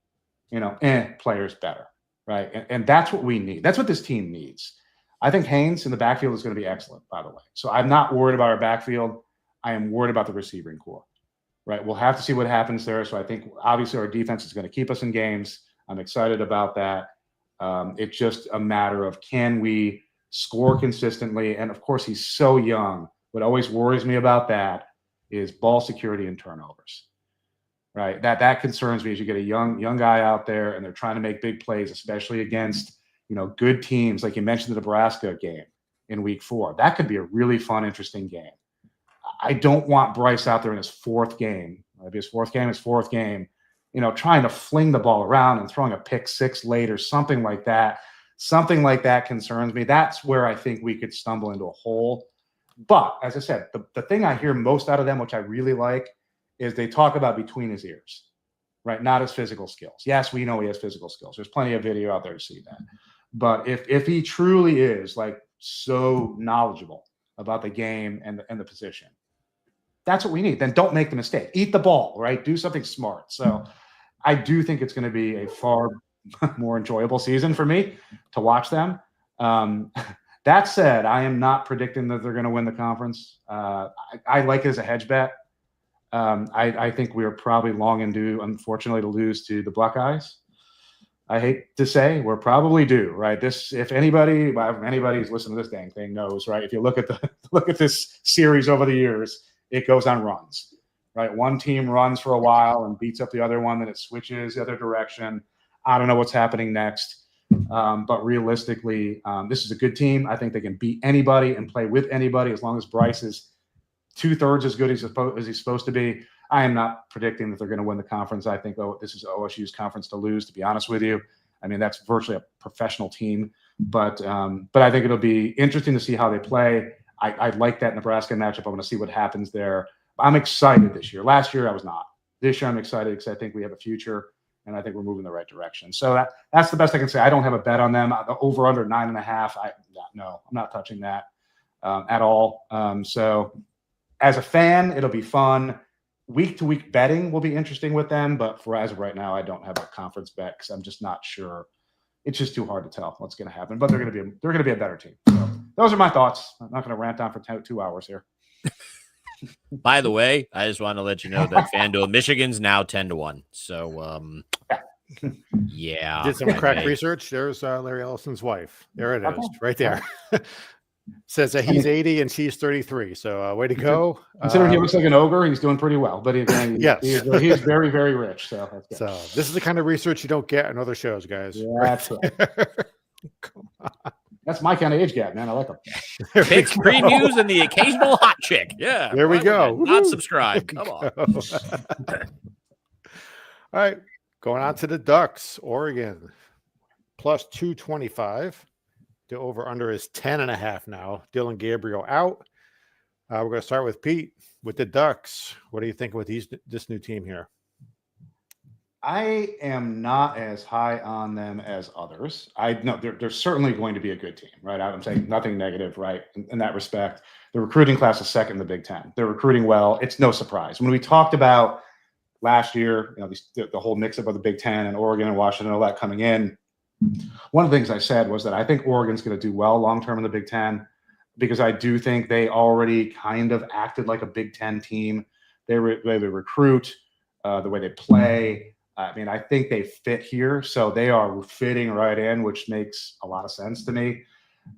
players better, right? And that's what we need. That's what this team needs. I think Haynes in the backfield is going to be excellent, by the way. So I'm not worried about our backfield. I am worried about the receiving core, right? We'll have to see what happens there. So I think obviously our defense is going to keep us in games. I'm excited about that. It's just a matter of, can we score consistently? And of course, he's so young. What always worries me about that is ball security and turnovers, right? That concerns me as you get a young guy out there and they're trying to make big plays, especially against, good teams. Like you mentioned the Nebraska game in week 4. That could be a really fun, interesting game. I don't want Bryce out there in his fourth game, trying to fling the ball around and throwing a pick 6 late or something like that. Something like that concerns me. That's where I think we could stumble into a hole. But as I said, the thing I hear most out of them, which I really like, is they talk about between his ears, right? Not his physical skills. Yes, we know he has physical skills. There's plenty of video out there to see that. But if he truly is like so knowledgeable about the game and the position, that's what we need. Then don't make the mistake. Eat the ball, right? Do something smart. So I do think it's going to be a far more enjoyable season for me to watch them. That said, I am not predicting that they're going to win the conference. I like it as a hedge bet. I think we are probably long and due, unfortunately, to lose to the Buckeyes. I hate to say we're probably due, right? If anybody's listening to this dang thing knows, right? If you look at this series over the years, it goes on runs, right? One team runs for a while and beats up the other one, then it switches the other direction. I don't know what's happening next. But realistically, this is a good team. I think they can beat anybody and play with anybody as long as Bryce is 2/3 as good as he's supposed to be. I am not predicting that they're going to win the conference. I think this is OSU's conference to lose, to be honest with you. I mean, that's virtually a professional team. But I think it'll be interesting to see how they play. I like that Nebraska matchup. I want to see what happens there. I'm excited this year. Last year, I was not. This year, I'm excited because I think we have a future. And I think we're moving in the right direction. So that's the best I can say. I don't have a bet on them. The over under 9.5. No, I'm not touching that at all. So as a fan, it'll be fun. Week to week betting will be interesting with them, but as of right now, I don't have a conference bet because I'm just not sure. It's just too hard to tell what's going to happen. But they're going to be a better team. So those are my thoughts. I'm not going to rant on for 2 hours here. By the way, I just want to let you know that FanDuel Michigan's now 10-1. So, yeah. Did some crack research. There's Larry Ellison's wife. There it is, right there. Says that he's 80 and she's 33. So, way to go. Considering he looks like an ogre, he's doing pretty well. But yes, he's very, very rich. So, that's good. So this is the kind of research you don't get on other shows, guys. Yeah, that's right. Come on. That's my kind of age gap, man. I like them. Picks, previews, and the occasional hot chick. Yeah. There we go. Not subscribe. Come on. All right. Going on to the Ducks. Oregon. Plus 225. The over-under is 10.5 now. Dylan Gabriel out. We're going to start with Pete with the Ducks. What do you think with this new team here? I am not as high on them as others. I know they're certainly going to be a good team, right? I'm saying nothing negative, right? In that respect, the recruiting class is second in the Big Ten. They're recruiting well. It's no surprise. When we talked about last year, the whole mix-up of the Big Ten and Oregon and Washington and all that coming in, one of the things I said was that I think Oregon's going to do well long-term in the Big Ten because I do think they already kind of acted like a Big Ten team. The way they recruit, the way they play. I mean, I think they fit here, so they are fitting right in, which makes a lot of sense to me.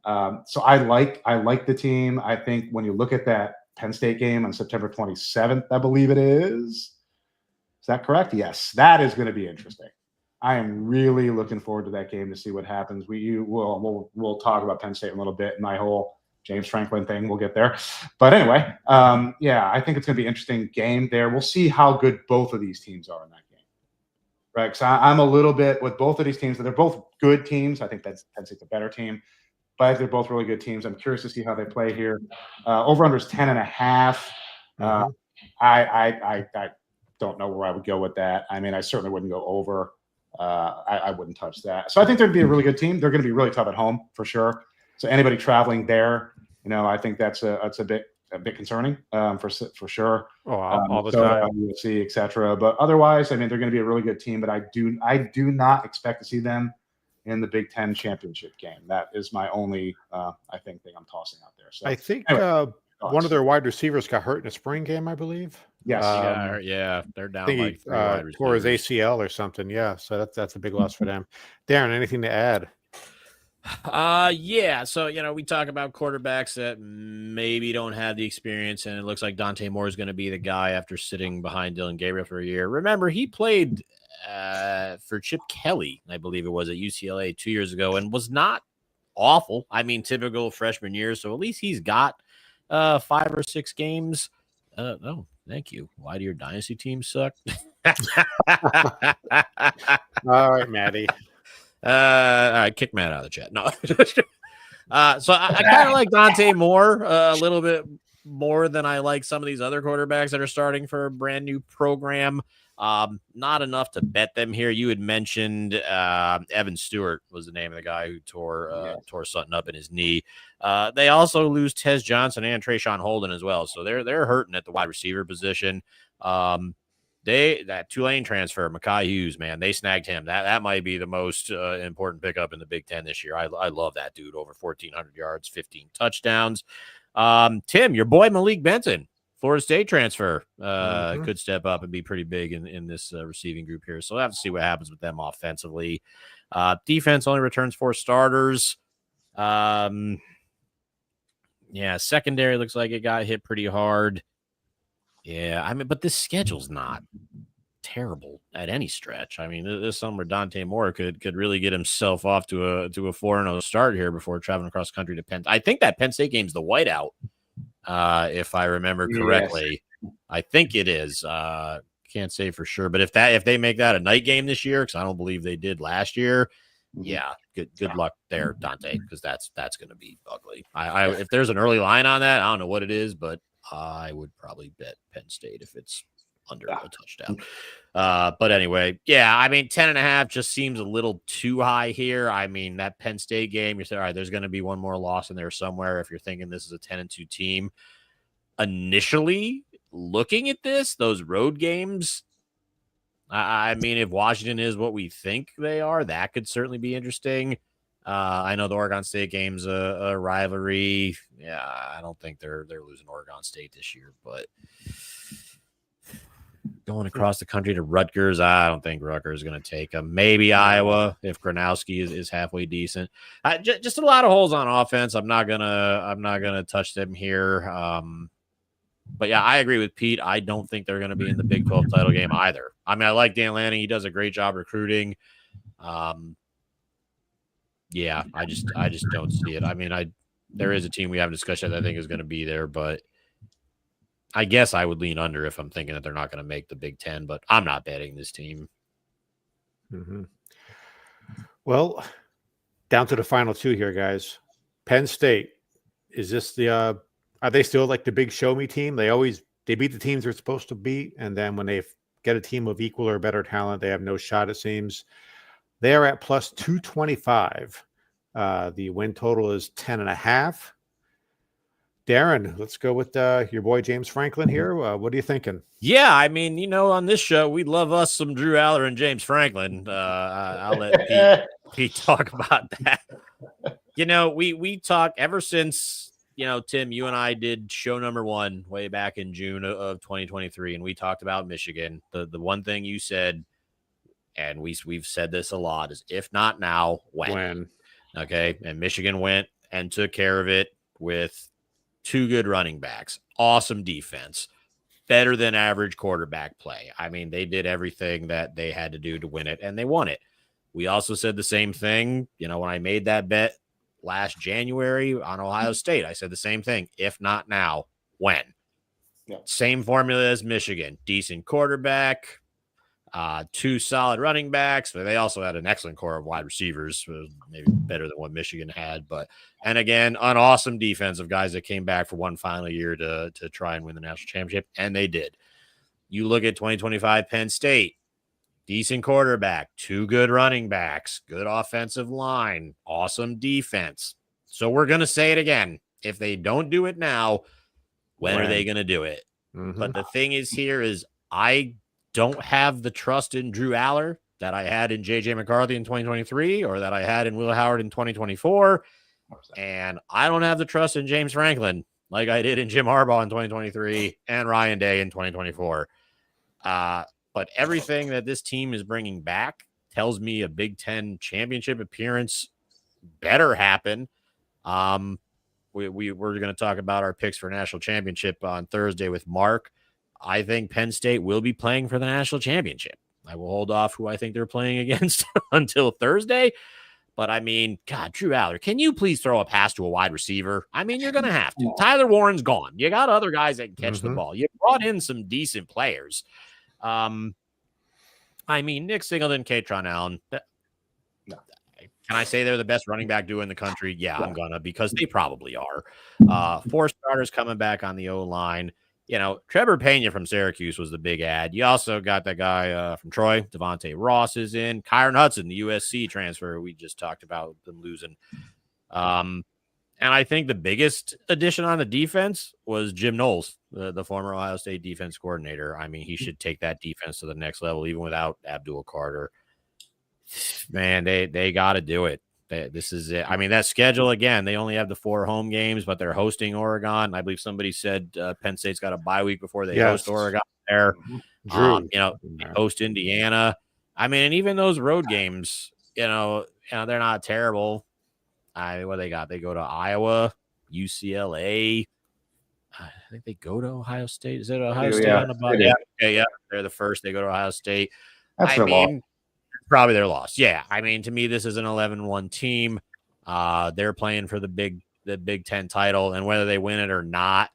So I like the team. I think when you look at that Penn State game on September 27th, I believe it is. Is that correct? Yes, that is going to be interesting. I am really looking forward to that game to see what happens. We'll talk about Penn State in a little bit. My whole James Franklin thing. We'll get there. But anyway, yeah, I think it's going to be an interesting game there. We'll see how good both of these teams are in that game. Right. So I'm a little bit with both of these teams. They're both good teams. I think that's Penn State's a better team. But they're both really good teams. I'm curious to see how they play here. Over-under is 10.5. I don't know where I would go with that. I mean, I certainly wouldn't go over. I wouldn't touch that. So I think there'd be a really good team. They're going to be really tough at home for sure. So anybody traveling there, I think that's a bit concerning for sure. Oh, all the time. USC, et cetera. But otherwise, I mean, they're going to be a really good team. But I do not expect to see them in the Big Ten championship game. That is my only, I think, thing I'm tossing out there. So I think anyway, one of their wide receivers got hurt in a spring game, I believe. Yes. Yeah, they're I down think like he 3 wide tore his receivers. ACL or something. Yeah, so that's a big loss for them. Darren, anything to add? Yeah. So, we talk about quarterbacks that maybe don't have the experience, and it looks like Dante Moore is going to be the guy after sitting behind Dylan Gabriel for a year. Remember, he played for Chip Kelly, I believe it was, at UCLA 2 years ago, and was not awful. I mean, typical freshman year. So at least he's got 5 or 6 games. No, thank you. Why do your dynasty teams suck? All right, Maddie. All right, kick Matt out of the chat. No. So I kind of like Dante Moore a little bit more than I like some of these other quarterbacks that are starting for a brand new program. Not enough to bet them here. You had mentioned Evan Stewart was the name of the guy who tore something up in his knee. They also lose Tez Johnson and Trayshawn Holden as well, so they're hurting at the wide receiver position. That Tulane transfer, Mekhi Hughes, man, they snagged him. That might be the most important pickup in the Big Ten this year. I love that dude. Over 1,400 yards, 15 touchdowns. Tim, your boy Malik Benson, Florida State transfer, could step up and be pretty big in this receiving group here. So we'll have to see what happens with them offensively. Defense only returns 4 starters. Secondary looks like it got hit pretty hard. Yeah, I mean, but this schedule's not terrible at any stretch. I mean, this summer Dante Moore could really get himself off to a 4-0 start here before traveling across country to Penn. I think that Penn State game's the whiteout, if I remember correctly. Yes. I think it is. Can't say for sure, but if they make that a night game this year, because I don't believe they did last year, yeah, good luck there, Dante, because that's going to be ugly. If there's an early line on that, I don't know what it is, but I would probably bet Penn State if it's under a touchdown. But anyway, yeah, I mean, 10.5 just seems a little too high here. I mean, that Penn State game, you say, all right, there's going to be one more loss in there somewhere if you're thinking this is a 10-2 team. Initially, looking at this, those road games, I mean, if Washington is what we think they are, that could certainly be interesting. I know the Oregon State game's a rivalry. Yeah, I don't think they're losing Oregon State this year, but going across the country to Rutgers, I don't think Rutgers is going to take them. Maybe Iowa if Gronowski is halfway decent. Just a lot of holes on offense. I'm not gonna touch them here. But yeah, I agree with Pete. I don't think they're going to be in the Big 12 title game either. I mean, I like Dan Lanning. He does a great job recruiting. Yeah, I just don't see it. I mean, there is a team we haven't discussed that I think is going to be there, but I guess I would lean under if I'm thinking that they're not going to make the Big Ten, but I'm not betting this team. Mm-hmm. Well, down to the final 2 here, guys. Penn State, is this the are they still like the big show me team? They beat the teams they're supposed to beat, and then when they get a team of equal or better talent, they have no shot, it seems. They are at plus 225. The win total is 10.5. Darren, let's go with your boy James Franklin here. What are you thinking? Yeah, I mean, on this show, we love us some Drew Aller and James Franklin. I'll let Pete talk about that. We talk ever since, Tim, you and I did show number 1 way back in June of 2023, and we talked about Michigan. The one thing you said, and we've said this a lot, is if not now, when? Okay, and Michigan went and took care of it with 2 good running backs, awesome defense, better than average quarterback play. I mean, they did everything that they had to do to win it, and they won it. We also said the same thing, when I made that bet last January on Ohio State. I said the same thing. If not now, when? Yeah. Same formula as Michigan. Decent quarterback, 2 solid running backs, but they also had an excellent core of wide receivers, maybe better than what Michigan had. And again, an awesome defense of guys that came back for one final year to try and win the national championship, and they did. You look at 2025 Penn State, decent quarterback, 2 good running backs, good offensive line, awesome defense. So we're going to say it again. If they don't do it now, when are they going to do it? Mm-hmm. But the thing is here is I don't have the trust in Drew Aller that I had in J.J. McCarthy in 2023 or that I had in Will Howard in 2024. And I don't have the trust in James Franklin like I did in Jim Harbaugh in 2023 and Ryan Day in 2024. But everything that this team is bringing back tells me a Big Ten championship appearance better happen. We're going to talk about our picks for national championship on Thursday with Mark. I think Penn State will be playing for the national championship. I will hold off who I think they're playing against until Thursday. But I mean, God, Drew Aller, can you please throw a pass to a wide receiver? I mean, you're going to have to. Tyler Warren's gone. You got other guys that can catch the ball. You brought in some decent players. I mean, Nick Singleton, Katron Allen. Can I say they're the best running back duo in the country? Yeah, I'm gonna, because they probably are. 4 starters coming back on the O-line. Trevor Pena from Syracuse was the big ad. You also got that guy from Troy, Devontae Ross is in. Kyron Hudson, the USC transfer we just talked about them losing. And I think the biggest addition on the defense was Jim Knowles, the former Ohio State defense coordinator. I mean, he should take that defense to the next level, even without Abdul Carter. Man, they got to do it. This is it. I mean, that schedule, again, they only have the 4 home games, but they're hosting Oregon. I believe somebody said Penn State's got a bye week before they host Oregon there. They host Indiana. I mean, and even those road games, they're not terrible. What they got? They go to Iowa, UCLA. I think they go to Ohio State. Is it Ohio State on the bye? Yeah. Okay, yeah. They're the first. They go to Ohio State. That's their loss. Probably their loss. Yeah. I mean, to me, this is an 11-1 team. They're playing for the Big Ten title, and whether they win it or not,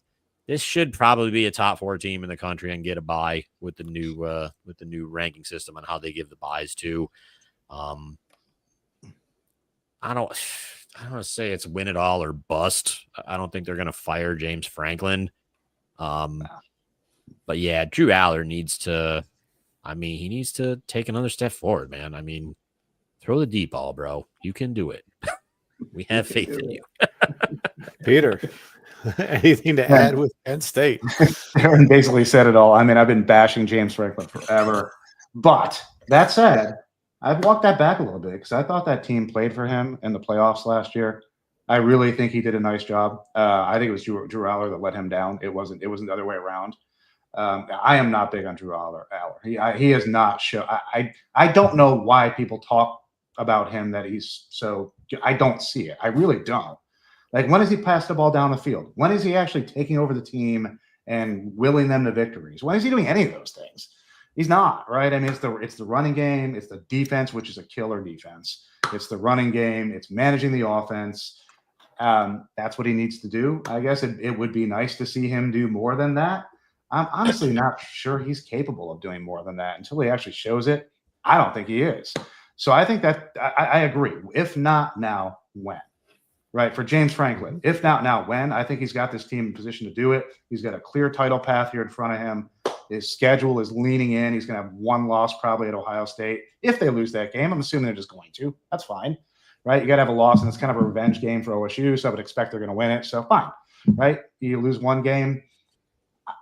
this should probably be a top 4 team in the country and get a bye with the new ranking system on how they give the byes to. I don't want to say it's win it all or bust. I don't think they're going to fire James Franklin. But yeah, Drew Aller needs to. I mean, he needs to take another step forward, man. I mean, throw the deep ball, bro. You can do it. We have faith in you. Peter, anything to add with Penn State? Aaron basically said it all. I mean, I've been bashing James Franklin forever. But that said, I've walked that back a little bit because I thought that team played for him in the playoffs last year. I really think he did a nice job. I think it was Drew Aller that let him down. It wasn't the other way around. I am not big on Drew Aller. He has not shown. I don't know why people talk about him that he's so. I don't see it. I really don't. Like, when has he passed the ball down the field? When is he actually taking over the team and willing them to victories? When is he doing any of those things? He's not, right? I mean, it's the running game, it's the defense, which is a killer defense. It's the running game, it's managing the offense. That's what he needs to do. I guess it would be nice to see him do more than that. I'm honestly not sure he's capable of doing more than that until he actually shows it. I don't think he is. So I think that I agree. If not now, when? Right, for James Franklin. If not now, when? I think he's got this team in position to do it. He's got a clear title path here in front of him. His schedule is leaning in. He's going to have 1 loss probably at Ohio State. If they lose that game, I'm assuming they're just going to. That's fine, right? You got to have a loss, and it's kind of a revenge game for OSU, so I would expect they're going to win it. So fine, right? You lose 1 game.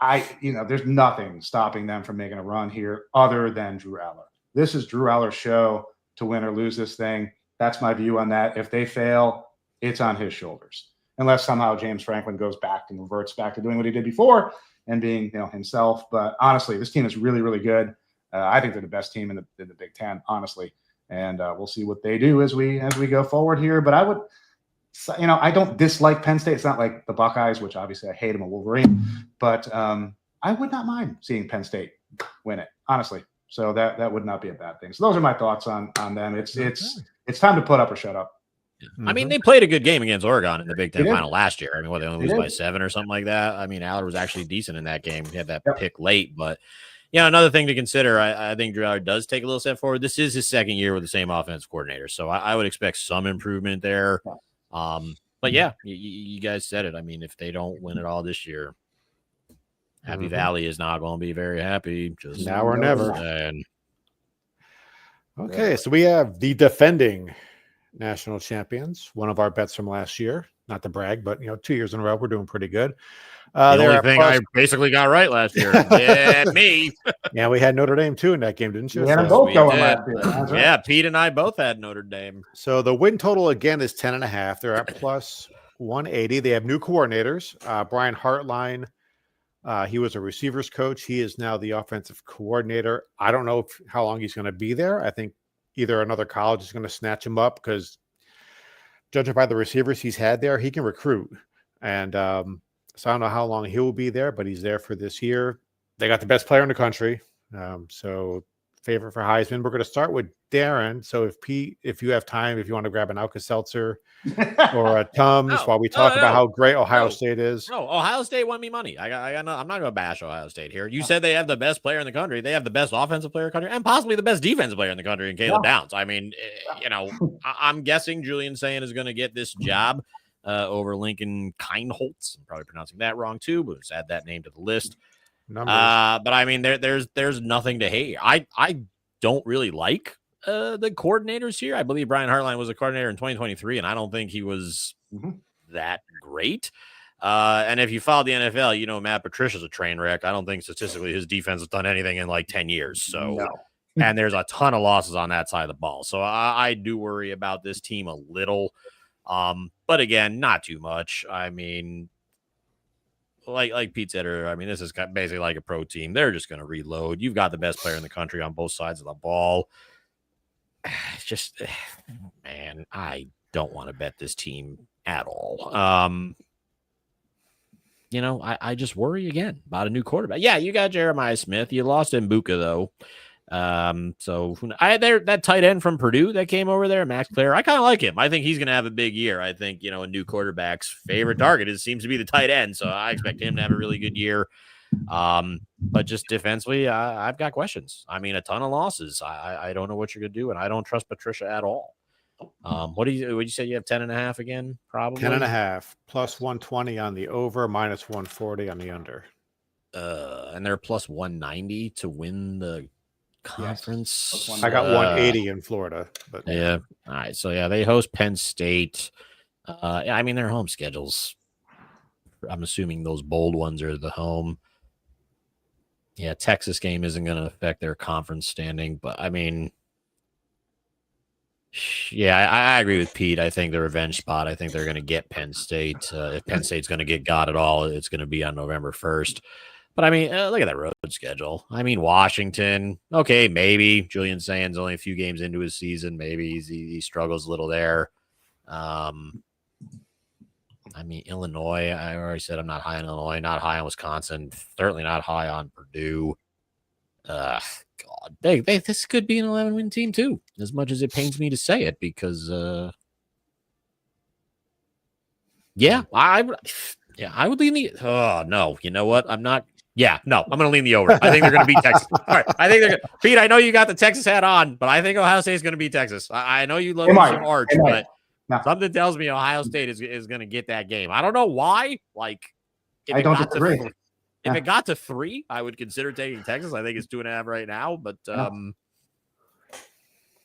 There's nothing stopping them from making a run here other than Drew Aller. This is Drew Aller's show to win or lose this thing. That's my view on that. If they fail, it's on his shoulders, unless somehow James Franklin goes back and reverts back to doing what he did before and being, himself. But honestly, this team is really, really good. I think they're the best team in the Big Ten, honestly. And we'll see what they do as we go forward here. But I would, I don't dislike Penn State. It's not like the Buckeyes, which obviously I hate them, a Wolverine. But I would not mind seeing Penn State win it, honestly. So that would not be a bad thing. So those are my thoughts on them. It's time to put up or shut up. I mean, they played a good game against Oregon in the Big Ten They did. final last year. I mean, they only They lose by did. 7 or something like that. I mean, Aller was actually decent in that game. He had that Yep. pick late, but another thing to consider, I think Drew Aller does take a little step forward. This is his second year with the same offensive coordinator, so I would expect some improvement there. But yeah, you guys said it. I mean, if they don't win it all this year, Happy Valley is not going to be very happy. Just now or never. And okay, so we have the defending national champions. One of our bets from last year. Not to brag, but 2 years in a row, we're doing pretty good. The only thing I basically got right last year. Yeah, me. Yeah, we had Notre Dame too in that game, didn't you? We had them So- both going last year. That's right. Yeah, Pete and I both had Notre Dame. So the win total again is 10.5. They're at plus 180. They have new coordinators. Brian Hartline, he was a receivers coach. He is now the offensive coordinator. I don't know how long he's going to be there. I think either another college is going to snatch him up because judging by the receivers he's had there, he can recruit. And so I don't know how long he will be there, but he's there for this year. They got the best player in the country. So favorite for Heisman. We're going to start with Darren. So if you have time, if you want to grab an Alka-Seltzer or a Tums while we talk about how great Ohio State is. No, Ohio State won me money. I'm not going to bash Ohio State here. You said they have the best player in the country. They have the best offensive player in the country and possibly the best defensive player in the country in Caleb Downs. I mean, I'm guessing Julian Sayin is going to get this job over Lincoln Kindholtz. I'm probably pronouncing that wrong too, but let's add that name to the list. But I mean, there's nothing to hate. I don't really like the coordinators here. I believe Brian Hartline was a coordinator in 2023, and I don't think he was that great. And if you follow the NFL, Matt Patricia's a train wreck. I don't think statistically his defense has done anything in like 10 years. So, and there's a ton of losses on that side of the ball. So I do worry about this team a little. But again, not too much. I mean, like Pete said earlier, I mean, this is basically like a pro team. They're just going to reload. You've got the best player in the country on both sides of the ball. It's just, man, I don't want to bet this team at all. I just worry again about a new quarterback. Yeah, you got Jeremiah Smith. You lost Mbuka though. So that tight end from Purdue that came over there, Max Clare, I kind of like him. I think he's going to have a big year. I think, a new quarterback's favorite target seems to be the tight end. So I expect him to have a really good year. But just defensively, I've got questions. I mean, a ton of losses. I don't know what you're going to do, and I don't trust Patricia at all. Would you say you have 10.5 again? Probably 10.5 plus 120 on the over, minus 140 on the under. And they're plus 190 to win the conference. Yes. I got 180 in Florida, but yeah. All right. So yeah, they host Penn State. I mean, their home schedules, I'm assuming those bold ones are the home. Yeah, Texas game isn't going to affect their conference standing, but I mean, yeah, I agree with Pete. I think the revenge spot, I think they're going to get Penn State. If Penn State's going to get got at all, it's going to be on November 1st. But I mean, look at that road schedule. I mean, Washington, okay, maybe. Julian Sayin's only a few games into his season. Maybe he struggles a little there. I mean, Illinois, I already said I'm not high on Illinois, not high on Wisconsin, certainly not high on Purdue. God, this could be an 11-win team too, as much as it pains me to say it, because I would lean the. Oh no, you know what? I'm not. Yeah, no, I'm going to lean the over. I think they're going to beat Texas. All right, I think they're going to. Pete, I know you got the Texas hat on, but I think Ohio State is going to beat Texas. I know you love some arch, but something tells me Ohio State is going to get that game. I don't know why. Like, if it got to 3, I would consider taking Texas. I think it's 2.5 right now, but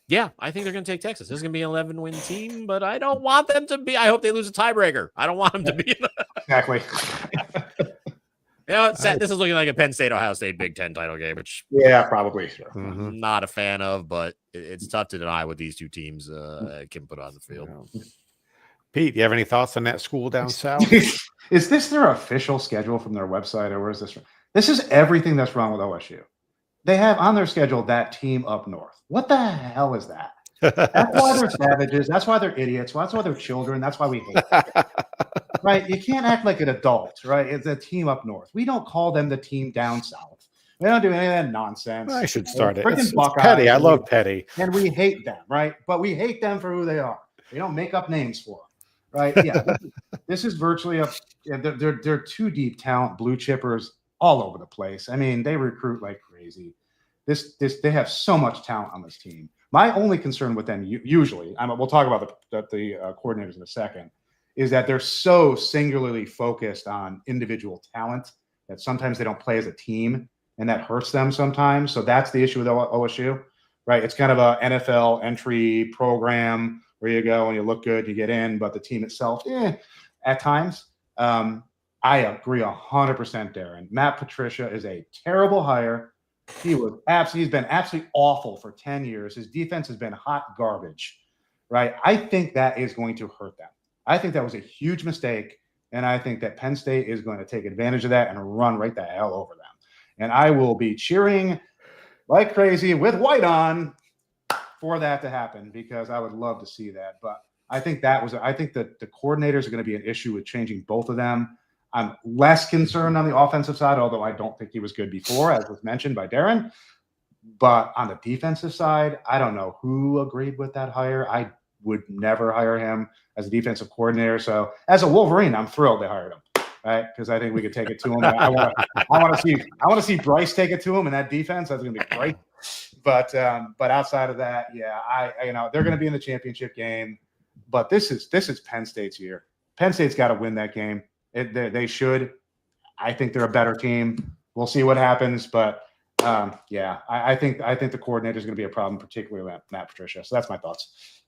yeah, I think they're going to take Texas. This is going to be an 11-win team, but I don't want them to be. I hope they lose a tiebreaker. I don't want them to be. Exactly. This is looking like a Penn State Ohio State Big Ten title game, which probably. Sure. I'm not a fan of, but it's tough to deny what these two teams can put on the field. Pete, you have any thoughts on that school down south? Is this their official schedule from their website, or where is this? This is everything that's wrong with OSU. They have on their schedule that team up north. What the hell is that? That's why they're savages. That's why they're idiots. That's why they're children. That's why we hate them. Right? You can't act like an adult, right? It's a team up north. We don't call them the team down south. We don't do any of that nonsense. I should start it. It's petty. I love petty. And we hate them, right? But we hate them for who they are. They don't make up names for them, right? Yeah, this is virtually they're too deep talent, blue chippers all over the place. I mean, they recruit like crazy. They have so much talent on this team. My only concern with them usually, we'll talk about the coordinators in a second, is that they're so singularly focused on individual talent that sometimes they don't play as a team, and that hurts them sometimes. So that's the issue with OSU, right? It's kind of a NFL entry program where you go and you look good, you get in, but the team itself, at times. I agree 100%, Darren. Matt Patricia is a terrible hire. He's been absolutely awful for 10 years. His defense has been hot garbage, right? I think that is going to hurt them. I think that was a huge mistake, and I think that Penn State is going to take advantage of that and run right the hell over them. And I will be cheering like crazy with white on for that to happen, because I would love to see that. But I think that the coordinators are going to be an issue with changing both of them. I'm less concerned on the offensive side, although I don't think he was good before, as was mentioned by Darren. But on the defensive side, I don't know who agreed with that hire. I would never hire him as a defensive coordinator. So as a Wolverine, I'm thrilled they hired him, right? Because I think we could take it to him. I want to see Bryce take it to him in that defense. That's going to be great. But outside of that, they're going to be in the championship game. But this is Penn State's year. Penn State's got to win that game. They should. I think they're a better team. We'll see what happens, but I think the coordinator is going to be a problem, particularly Matt Patricia. So that's my thoughts.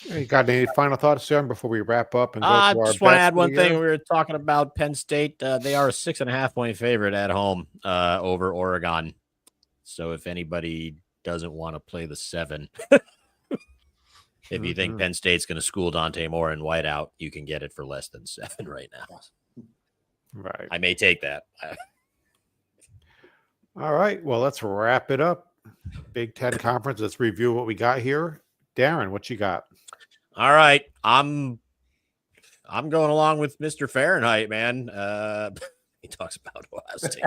You got any final thoughts, Sam, before we wrap up? And I just want to add one thing. We were talking about Penn State. They are a 6.5-point favorite at home over Oregon. So if anybody doesn't want to play the 7, if you think Penn State's going to school Dante Moore in whiteout, you can get it for less than 7 right now. Right. I may take that. All right. Well, let's wrap it up. Big Ten Conference. Let's review what we got here. Darren, what you got? All right. I'm going along with Mr. Fahrenheit, man. He talks about Ohio State.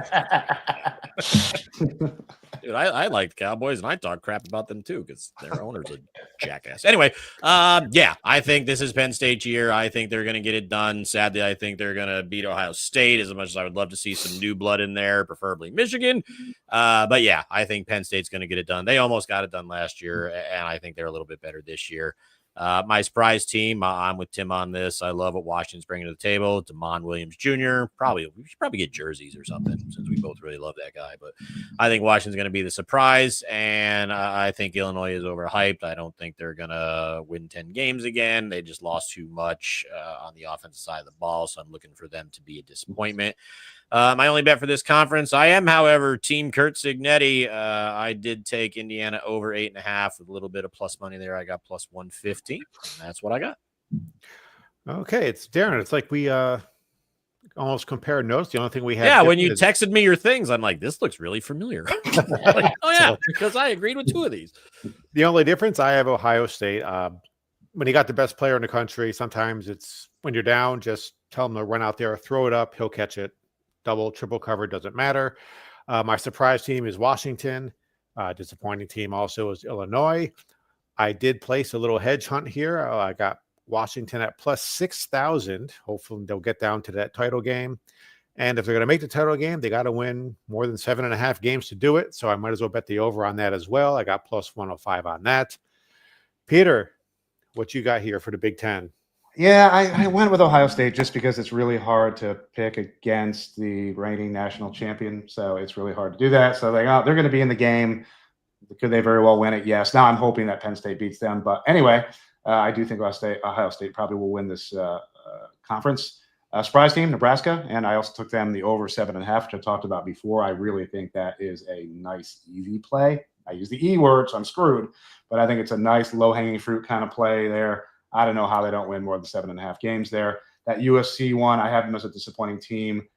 Dude, I like the Cowboys, and I talk crap about them too because their owner's a jackass. Anyway, I think this is Penn State's year. I think they're going to get it done. Sadly, I think they're going to beat Ohio State, as much as I would love to see some new blood in there, preferably Michigan. But yeah, I think Penn State's going to get it done. They almost got it done last year, and I think they're a little bit better this year. My surprise team, I'm with Tim on this. I love what Washington's bringing to the table. Damon Williams Jr. We should probably get jerseys or something, since we both really love that guy. But I think Washington's going to be the surprise, and I think Illinois is overhyped. I don't think they're going to win 10 games again. They just lost too much on the offensive side of the ball, so I'm looking for them to be a disappointment. My only bet for this conference, I am, however, Team Kurt Cignetti. I did take Indiana over 8.5 with a little bit of plus money there. I got plus 150. That's what I got. Okay, it's Darren. It's like we almost compare notes. The only thing we had. Yeah, when you texted me your things, I'm like, this looks really familiar. Like, oh, yeah, because I agreed with 2 of these. The only difference, I have Ohio State. When you got the best player in the country, sometimes it's when you're down, just tell him to run out there, throw it up, he'll catch it. Double, triple cover, doesn't matter. My surprise team is Washington. Disappointing team also is Illinois. I did place a little hedge hunt here. I got Washington at plus 6,000. Hopefully they'll get down to that title game. And if they're going to make the title game, they got to win more than 7.5 games to do it. So I might as well bet the over on that as well. I got plus 105 on that. Peter, what you got here for the Big Ten? Yeah, I went with Ohio State just because it's really hard to pick against the reigning national champion. So it's really hard to do that. So they're going to be in the game. Could they very well win it? Yes. Now I'm hoping that Penn State beats them. But anyway, I do think Ohio State probably will win this conference. Surprise team, Nebraska. And I also took them the over 7.5, which I talked about before. I really think that is a nice, easy play. I use the E word, so I'm screwed. But I think it's a nice low-hanging fruit kind of play there. I don't know how they don't win more than 7.5 games there. That USC one, I have them as a disappointing team.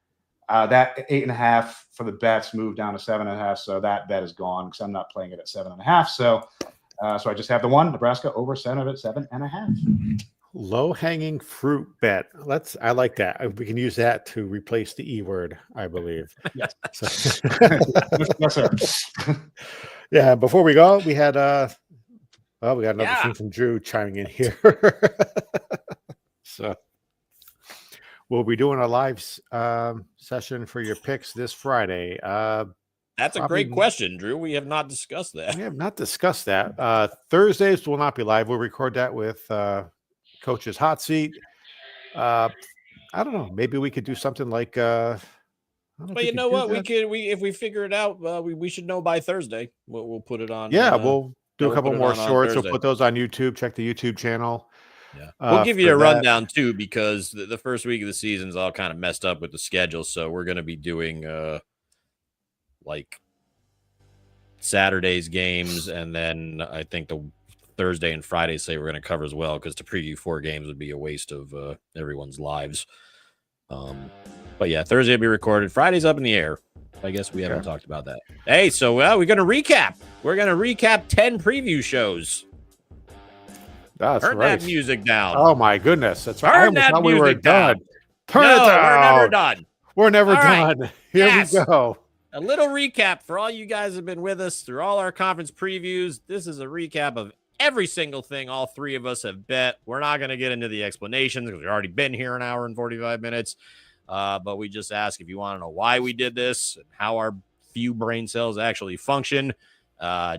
That 8.5 for the bets moved down to 7.5, so that bet is gone because I'm not playing it at 7.5. So I just have the one, Nebraska over 7.5. Low-hanging fruit bet. I like that. We can use that to replace the E word, I believe. Yes. So. Yes, sir. Yeah, before we go, we had Oh, we got another Yeah. thing from Drew chiming in here. So we'll be doing a live session for your picks this Friday. That's a Probably- great question, Drew. We have not discussed that. We have not discussed that. Thursdays will not be live. We'll record that with Coach's Hot Seat. I don't know. Maybe we could do something like. I don't know But if you could know do what? that. If we figure it out, we should know by Thursday. We'll put it on. Yeah, we'll do a we'll couple put it more on shorts. We'll Thursday. put those on YouTube. Check the YouTube channel. Yeah, we'll give you for a that. rundown too, because the first week of the season's all kind of messed up with the schedule. So we're going to be doing like Saturday's games, and then I think the Thursday and Friday say we're going to cover as well, because to preview 4 games would be a waste of everyone's lives. But yeah, Thursday will be recorded. Friday's up in the air. I guess we haven't talked about that. Hey, so we're going to recap. We're going to recap 10 preview shows. That's Turn right. that music down. Oh my goodness, that's right. I Turn almost that thought we were music down. done. Turn it No, down. we're never done. We're never All right. done. Here Yes. we go. A little recap for all you guys who have been with us through all our conference previews. This is a recap of every single thing all 3 of us have bet. We're not going to get into the explanations because we've already been here an hour and 45 minutes. But we just ask if you want to know why we did this and how our few brain cells actually function.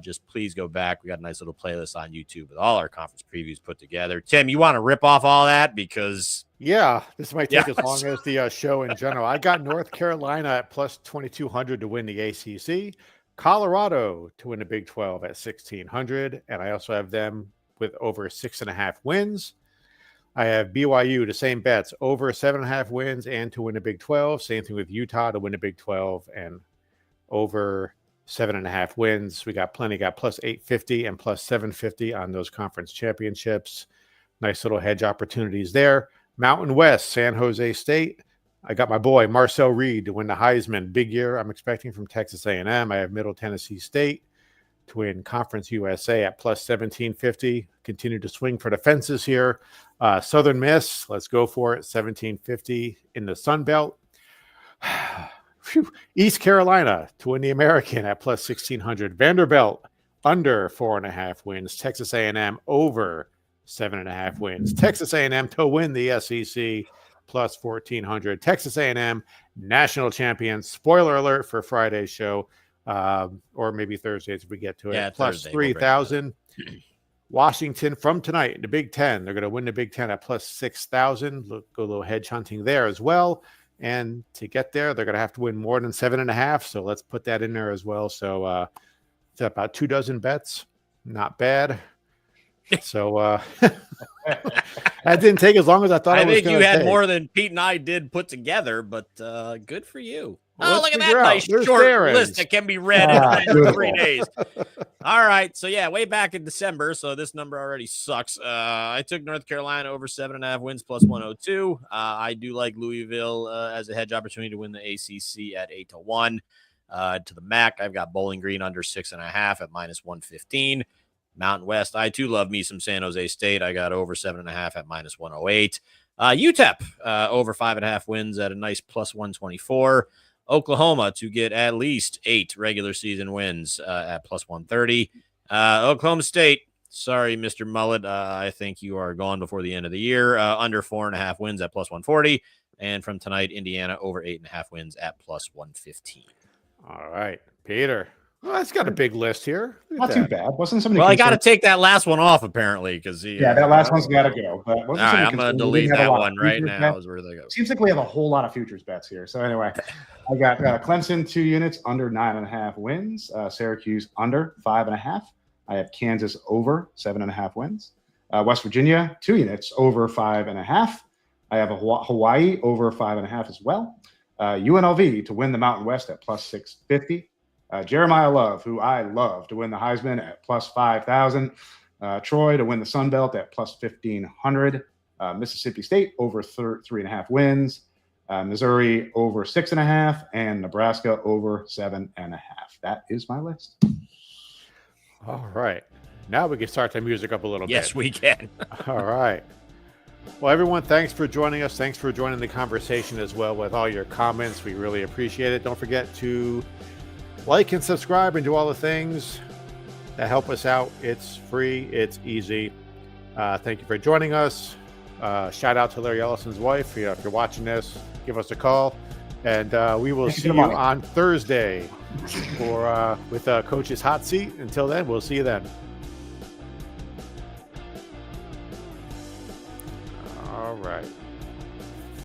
Just please go back. We got a nice little playlist on YouTube with all our conference previews put together. Tim, you want to rip off all that? Because Yeah, this might take Yes. as long as the show in general. I got North Carolina at plus 2,200 to win the ACC, Colorado to win the Big 12 at 1,600, and I also have them with over 6.5 wins. I have BYU, the same bets, over 7.5 wins and to win the Big 12. Same thing with Utah to win the Big 12 and over 7.5 wins. We got plenty, got plus 850 and plus 750 on those conference championships. Nice little hedge opportunities there. Mountain West, San Jose State. I got my boy Marcel Reed to win the Heisman. Big year I'm expecting from Texas A&M. I have Middle Tennessee State to win Conference USA at plus 1750. Continue to swing for the fences here. Southern Miss, let's go for it. 1750 in the Sun Belt. East Carolina to win the American at plus 1600. Vanderbilt under 4.5 wins. Texas A&M over 7.5 wins. Texas A&M to win the SEC plus 1400. Texas A&M national champions. Spoiler alert for Friday's show, or maybe Thursdays if we get to it. Yeah, plus Thursday, we'll break it down. 3,000. Washington from tonight, the Big Ten. They're going to win the Big Ten at plus 6,000. Go a little hedge hunting there as well. And to get there, they're going to have to win more than 7.5. So let's put that in there as well. So it's about 2 dozen bets. Not bad. So that didn't take as long as I thought. I it was think you gonna had take. more than Pete and I did put together, but good for you. Well, Oh, let's look at figure that out. nice There's short Darren's. list that can be read in beautiful. 3 days. All right. So, yeah, way back in December. So, this number already sucks. I took North Carolina over 7.5 wins plus 102. I do like Louisville as a hedge opportunity to win the ACC at 8-1. To the MAC, I've got Bowling Green under 6.5 at minus 115. Mountain West, I too love me some San Jose State. I got over 7.5 at minus 108. UTEP over 5.5 wins at a nice plus 124. Oklahoma to get at least 8 regular season wins at plus 130. Oklahoma State, sorry, Mr. Mullet. I think you are gone before the end of the year. Under 4.5 wins at plus 140. And from tonight, Indiana over 8.5 wins at plus 115. All right, Peter. Well, that's got a big list here. Look at Not too that. bad. Wasn't somebody? Well, I got to concerned- take that last one off apparently because Yeah, that last one's got to go. But All right, I'm going to delete that one right now. Is where they go. Seems like we have a whole lot of futures bets here. So anyway, I got Clemson 2 units under 9.5 wins. Syracuse under 5.5. I have Kansas over 7.5 wins. West Virginia 2 units over 5.5. I have Hawaii over 5.5 as well. UNLV to win the Mountain West at plus 650. Jeremiah Love, who I love, to win the Heisman at plus 5,000. Troy to win the Sun Belt at plus 1,500. Mississippi State over 3.5 wins. Missouri over 6.5, and Nebraska over 7.5. That is my list. All right. Now we can start the music up a little Yes, bit. we can. All right. Well, everyone, thanks for joining us. Thanks for joining the conversation as well with all your comments. We really appreciate it. Don't forget to like and subscribe and do all the things. that help us out. It's free. It's easy. Thank you for joining us. Shout out to Larry Ellison's wife. If you're watching this, give us a call. And we will see you on Thursday with Coach's Hot Seat. Until then, we'll see you then. All right.